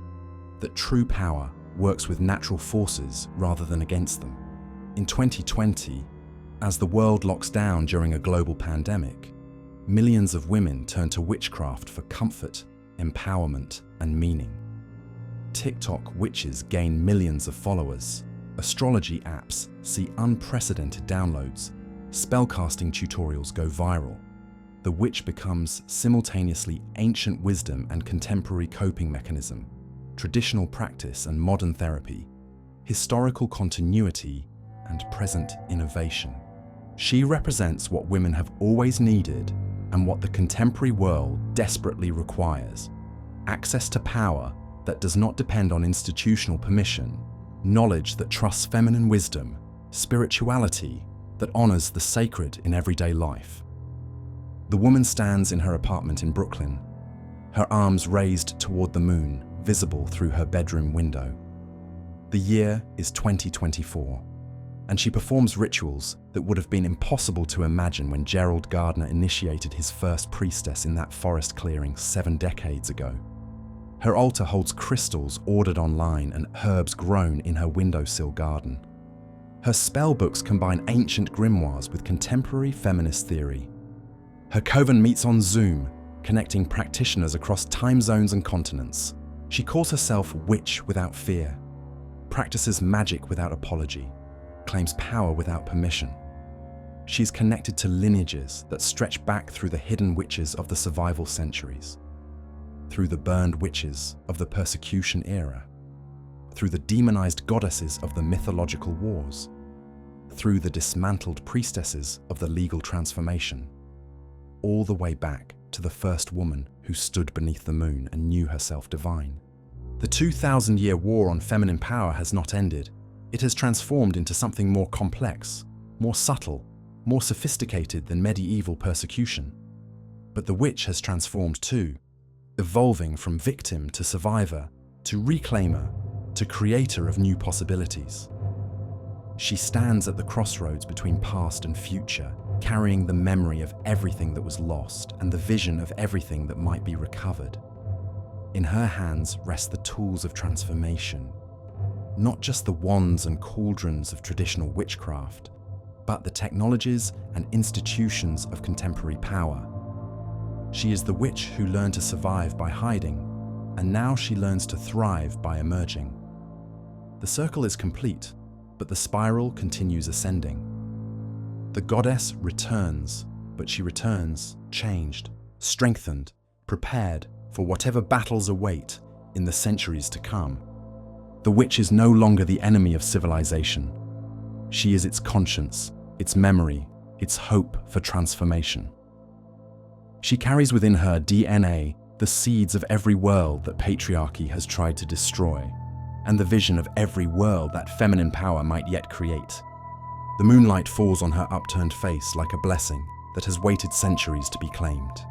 that true power works with natural forces rather than against them. In 2020, as the world locks down during a global pandemic, millions of women turn to witchcraft for comfort, empowerment, and meaning. TikTok witches gain millions of followers. Astrology apps see unprecedented downloads. Spellcasting tutorials go viral. The witch becomes simultaneously ancient wisdom and contemporary coping mechanism, traditional practice and modern therapy, historical continuity and present innovation. She represents what women have always needed and what the contemporary world desperately requires: access to power that does not depend on institutional permission, knowledge that trusts feminine wisdom, spirituality that honors the sacred in everyday life. The woman stands in her apartment in Brooklyn, her arms raised toward the moon, visible through her bedroom window. The year is 2024, and she performs rituals that would have been impossible to imagine when Gerald Gardner initiated his first priestess in that forest clearing 7 decades ago. Her altar holds crystals ordered online and herbs grown in her windowsill garden. Her spellbooks combine ancient grimoires with contemporary feminist theory. Her coven meets on Zoom, connecting practitioners across time zones and continents. She calls herself witch without fear, practices magic without apology, claims power without permission. She's connected to lineages that stretch back through the hidden witches of the survival centuries, through the burned witches of the persecution era, through the demonized goddesses of the mythological wars, through the dismantled priestesses of the legal transformation, all the way back to the first woman who stood beneath the moon and knew herself divine. The 2,000-year war on feminine power has not ended. It has transformed into something more complex, more subtle, more sophisticated than medieval persecution. But the witch has transformed too, evolving from victim to survivor, to reclaimer, to creator of new possibilities. She stands at the crossroads between past and future, carrying the memory of everything that was lost and the vision of everything that might be recovered. In her hands rest the tools of transformation, not just the wands and cauldrons of traditional witchcraft, but the technologies and institutions of contemporary power. She is the witch who learned to survive by hiding, and now she learns to thrive by emerging. The circle is complete, but the spiral continues ascending. The goddess returns, but she returns changed, strengthened, prepared for whatever battles await in the centuries to come. The witch is no longer the enemy of civilization. She is its conscience, its memory, its hope for transformation. She carries within her DNA the seeds of every world that patriarchy has tried to destroy, and the vision of every world that feminine power might yet create. The moonlight falls on her upturned face like a blessing that has waited centuries to be claimed.